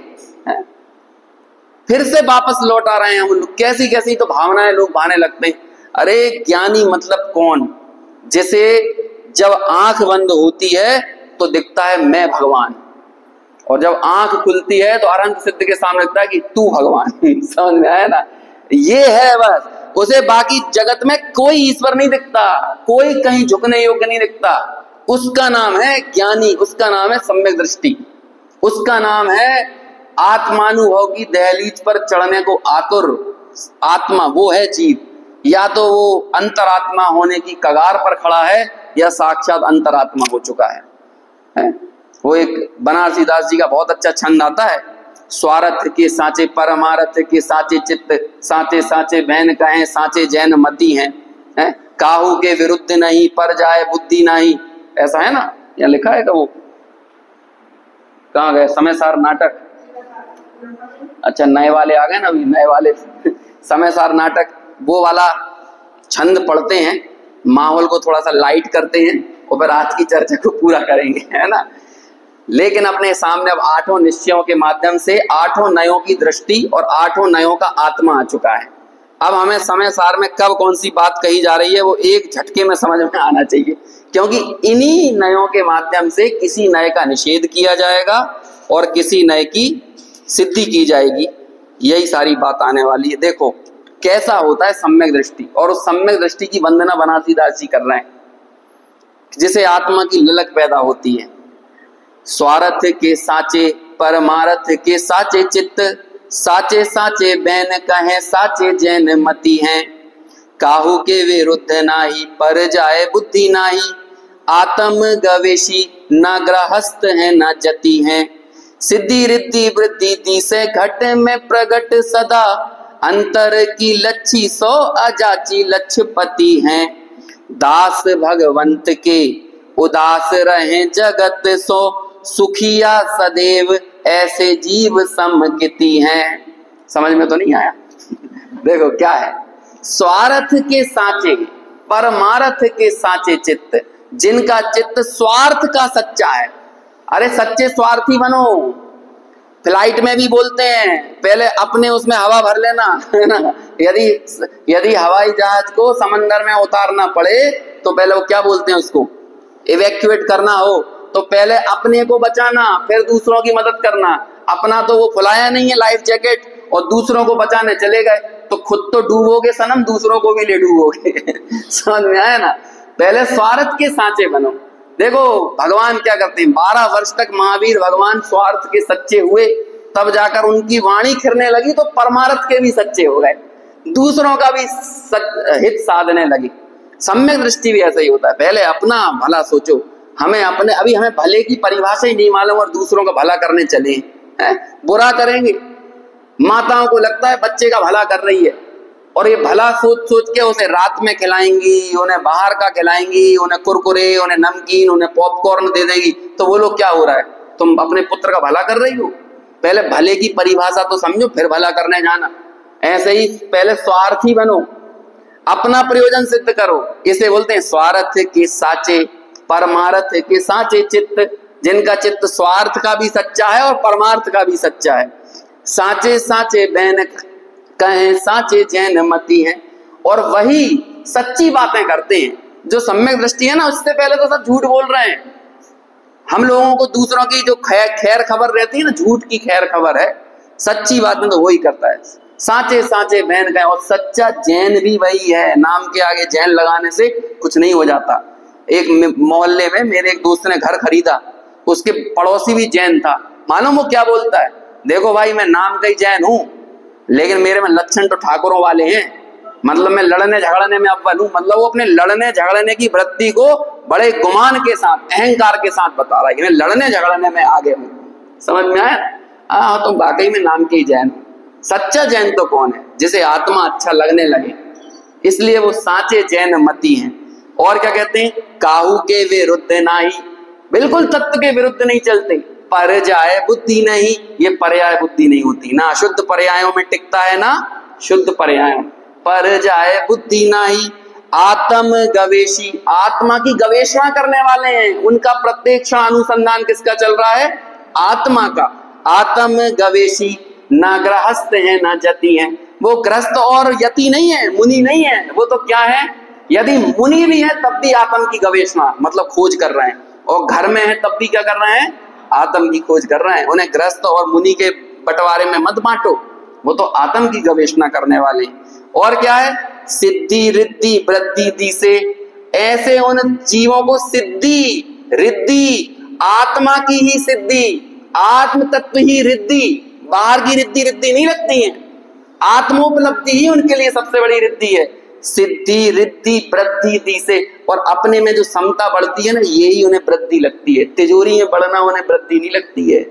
फिर से वापस लौट आ रहे हैं हम लोग। कैसी कैसी तो भावनाएं लोग भाने लगते हैं। अरे ज्ञानी मतलब कौन? जिसे जब आंख बंद होती है तो दिखता है मैं भगवान, और जब आंख खुलती है तो अरहंत सिद्ध के सामने दिखता है कि तू भगवान। समझ में आया ना? ये है बस। उसे बाकी जगत में कोई ईश्वर नहीं दिखता, कोई कहीं झुकने योग्य नहीं दिखता। उसका नाम है ज्ञानी, उसका नाम है सम्यक दृष्टि, उसका नाम है आत्मानुभव की दहलीज पर चढ़ने को आतुर आत्मा। वो है जीव। या तो वो अंतरात्मा होने की कगार पर खड़ा है या साक्षात अंतरात्मा हो चुका है? वो एक बनारसी दास जी का बहुत अच्छा छंद आता है, स्वार्थ के साचे परमार्थ के साचे चित्त, साचे साचे बहन कहें साचे जैन मती हैं, काहू के विरुद्ध नहीं पर जाए बुद्धि नहीं। ऐसा है ना? यहाँ लिखा है। वो कहाँ गए? समय सार नाटक। अच्छा नए वाले आ गए ना, अभी नए वाले समय सार नाटक वो वाला छंद पढ़ते हैं, माहौल को थोड़ा सा लाइट करते हैं और फिर आज की चर्चा को पूरा करेंगे, है ना। लेकिन अपने सामने अब 8 निश्चयों के माध्यम से 8 नयों की दृष्टि और 8 नयों का आत्मा आ चुका है। अब हमें समय सार में कब कौन सी बात कही जा रही है वो एक झटके में समझ में आना चाहिए, क्योंकि इन्हीं नयों के माध्यम से किसी नए का निषेध किया जाएगा और किसी नए की सिद्धि की जाएगी। यही सारी बात आने वाली है। देखो कैसा होता है सम्यक दृष्टि, और उस सम्यक दृष्टि की वंदना बनारसी दास जी कर रहे हैं, जिसे आत्मा की ललक पैदा होती है। स्वार्थ के साचे परमार्थ के साचे चित्त, साचे साचे बैन कहे साचे जैन मति हैं। काहू के विरुद्ध नाही पर जाए बुद्धि नाही, आत्म गवेशी न गृहस्थ है न जति हैं। सिद्धि रिद्धि वृद्धि दिसे घट में प्रगट सदा, अंतर की लच्छी सो अजाची लक्षपति हैं। दास भगवंत के उदास रहे जगत सो, सुखिया सदैव ऐसे जीव समकिति हैं। समझ में तो नहीं आया? देखो क्या है, स्वार्थ के साचे परमार्थ के साचे चित्त, जिनका चित्त स्वार्थ का सच्चा है। अरे सच्चे स्वार्थी बनो। फ्लाइट में भी बोलते हैं पहले अपने उसमें हवा भर लेना, है ना। यदि हवाई जहाज को समंदर में उतारना पड़े तो पहले वो क्या बोलते हैं, उसको इवैक्यूएट करना हो तो पहले अपने को बचाना, फिर दूसरों की मदद करना। अपना तो वो फुलाया नहीं है लाइफ जैकेट, और दूसरों को बचाने चले गए तो खुद तो डूबोगे सनम, दूसरों को भी ले डूबोगे। समझ में आया ना? पहले स्वार्थ के सांचे बनो। देखो भगवान क्या करते हैं, 12 वर्ष तक महावीर भगवान स्वार्थ के सच्चे हुए, तब जाकर उनकी वाणी खिरने लगी तो परमार्थ के भी सच्चे हो गए, दूसरों का भी हित साधने लगे। सम्यक दृष्टि भी ऐसा ही होता है, पहले अपना भला सोचो। हमें भले की परिभाषा ही नहीं मालूम और दूसरों का भला करने चले हैं, बुरा करेंगे। माताओं को लगता है बच्चे का भला कर रही है, और ये भला सोच सोच के उसे रात में खिलाएंगी, उन्हें बाहर का खिलाएंगी, उन्हें कुरकुरे, उन्हें नमकीन, उन्हें पॉपकॉर्न दे देगी, तो वो लोग क्या हो रहा है, तुम अपने पुत्र का भला कर रही हो। पहले भले की परिभाषा तो समझो, फिर भला करने जाना। ऐसे ही पहले स्वार्थी बनो, अपना प्रयोजन सिद्ध करो। इसे बोलते हैं स्वार्थ के साचे परमार्थ के साचे चित्त, जिनका चित्त स्वार्थ का भी सच्चा है और परमार्थ का भी सच्चा है। साचे साचे बैन कहे साचे जैन मति है, और वही सच्ची बातें करते हैं। जो सम्यक दृष्टि है ना, उससे पहले तो सब झूठ बोल रहे हैं। हम लोगों को दूसरों की जो खैर खबर रहती है ना, झूठ की खैर खबर है, सच्ची बात में तो वही करता है। साचे साचे बैन कहे, और सच्चा जैन भी वही है। नाम के आगे जैन लगाने से कुछ नहीं हो जाता। एक मोहल्ले में मेरे एक दोस्त ने घर खरीदा, उसके पड़ोसी भी जैन था। मालूम वो क्या बोलता है, देखो भाई मैं नाम का ही जैन हूं, लेकिन मेरे में लक्षण तो ठाकुरों वाले हैं। मतलब मैं लड़ने झगड़ने में अव्वल हूं। मतलब वो अपने लड़ने झगड़ने की वृत्ति को बड़े गुमान के साथ, अहंकार के साथ बता रहा है कि मैं लड़ने झगड़ने में आगे हूं। समझ में आया? हाँ, तो वाकई में नाम के ही जैन। सच्चा जैन तो कौन है, जिसे आत्मा अच्छा लगने लगे, इसलिए वो साचे जैन मति हैं। और क्या कहते हैं, काहू के विरुद्ध नाही, बिल्कुल तत्व के विरुद्ध नहीं चलते। पर जाए बुद्धि नहीं, ये पर्याय बुद्धि नहीं होती ना, शुद्ध पर्यायों में टिकता है ना शुद्ध पर्यायों। पर जाए बुद्धि नहीं, आत्म गवेशी, आत्मा की गवेषणा करने वाले हैं। उनका प्रत्येक क्षण अनुसंधान किसका चल रहा है, आत्मा का। आत्म गवेशी, ना गृहस्थ है ना जति है। वो गृहस्थ और यति नहीं है, मुनि नहीं है, वो तो क्या है, यदि मुनि भी है तब भी आत्म की गवेषणा मतलब खोज कर रहे हैं, और घर में है तब भी क्या कर रहे हैं, आत्म की खोज कर रहे हैं। उन्हें गृहस्थ और मुनि के बंटवारे में मत बांटो, वो तो आत्म की गवेषणा करने वाले। और क्या है, सिद्धि रिद्धि वृद्धि दिसे, ऐसे उन जीवों को सिद्धि रिद्धि, आत्मा की ही सिद्धि, आत्म तत्व ही रिद्धि, बाहर की रिद्धि रिद्धि नहीं लगती है। आत्मोपलब्धि ही उनके लिए सबसे बड़ी रिद्धि है। सिद्धि रिद्धि वृद्धि दिसे, और अपने में जो समता बढ़ती है ना, यही उन्हें वृद्धि लगती है। तिजोरी में बढ़ना उन्हें वृद्धि नहीं लगती है,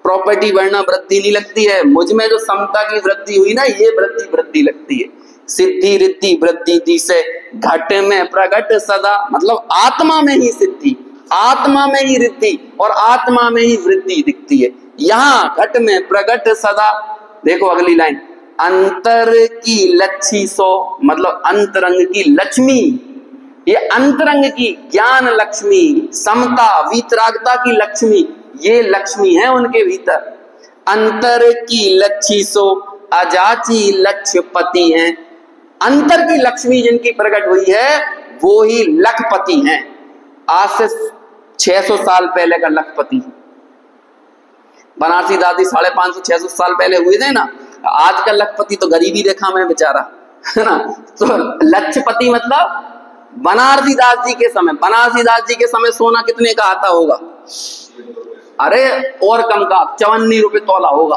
प्रॉपर्टी बढ़ना वृद्धि नहीं लगती है। मुझ में जो समता की वृद्धि हुई ना, ये वृद्धि लगती है। सिद्धि रिद्धि वृद्धि दिसे, घट में प्रगट सदा, मतलब आत्मा में ही सिद्धि, आत्मा में ही रिद्धि और आत्मा में ही वृद्धि दिखती है। यहाँ घट में प्रगट सदा। देखो अगली लाइन, अंतर की लक्ष्मी सो, मतलब अंतरंग की लक्ष्मी। ये अंतरंग की ज्ञान लक्ष्मी, समता वीतरागता की लक्ष्मी, ये लक्ष्मी है उनके भीतर। अंतर की लक्ष्मी सो अजाची लक्ष्यपति हैं, अंतर की लक्ष्मी जिनकी प्रकट हुई है वो ही लखपति हैं। आज से 600 साल पहले का लखपति, बनारसी दादी 550-600 साल पहले हुए थे ना। आज का लखपति तो गरीबी रेखा में बेचारा, है ना। तो लक्षपति मतलब बनारसी दास जी के समय, बनारसी दास जी के समय सोना कितने का आता होगा? अरे और कम का, 54 रुपए तोला होगा।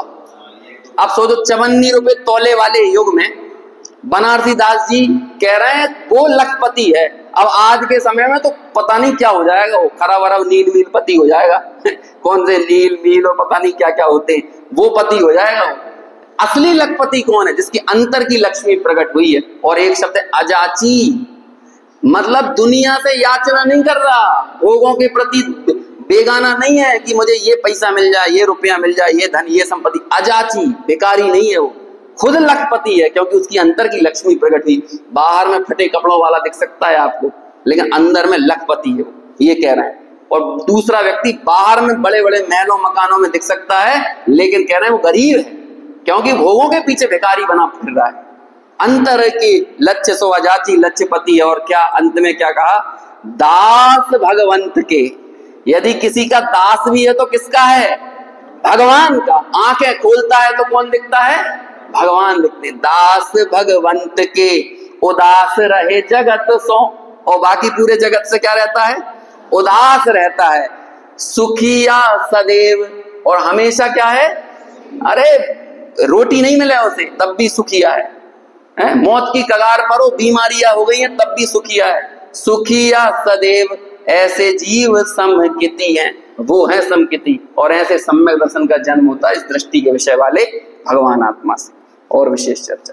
अब सोचो 54 रुपए तोले वाले युग में बनारसी दास जी कह रहे हैं वो लखपति है। अब आज के समय में तो पता नहीं क्या हो जाएगा, वो खरा बरा नील मील पति हो जाएगा कौन से नील मील और पता नहीं क्या क्या होते हैं, वो पति हो जाएगा। असली लखपति कौन है? जिसकी अंतर की लक्ष्मी प्रकट हुई है। और एक शब्द है अजाची, मतलब दुनिया से याचना नहीं कर रहा, भोगों के प्रति बेगाना नहीं है कि मुझे ये पैसा मिल जाए, ये रुपया मिल जाए, ये धन, ये संपत्ति। अजाची, बेकारी नहीं है, वो खुद लखपति है क्योंकि उसकी अंतर की लक्ष्मी प्रकट हुई। बाहर में फटे कपड़ों वाला दिख सकता है आपको, लेकिन अंदर में लखपति है, ये कह रहे हैं। और दूसरा व्यक्ति बाहर में बड़े बड़े महलों मकानों में दिख सकता है, लेकिन कह रहे हैं वो गरीब है क्योंकि भोगों के पीछे भिखारी बना फिर रहा है। अंतर की लक्ष्य सो अजाची लक्ष्यपति है। और क्या अंत में क्या कहा? दास भगवंत के। यदि किसी का दास भी है तो किसका है? भगवान का। आंखें खोलता है तो कौन दिखता है? भगवान दिखते। दास भगवंत के उदास रहे जगत सो, और बाकी पूरे जगत से क्या रहता है? उदास रहता है। सुखिया सदैव, और हमेशा क्या है? अरे रोटी नहीं मिले उसे तब भी सुखिया है, मौत की कगार पर हो, बीमारियां हो गई हैं तब भी सुखिया है। सुखिया सदैव ऐसे जीव समकिति हैं, वो है समकिति। और ऐसे सम्यक दर्शन का जन्म होता है इस दृष्टि के विषय वाले भगवान आत्मा से। और विशेष चर्चा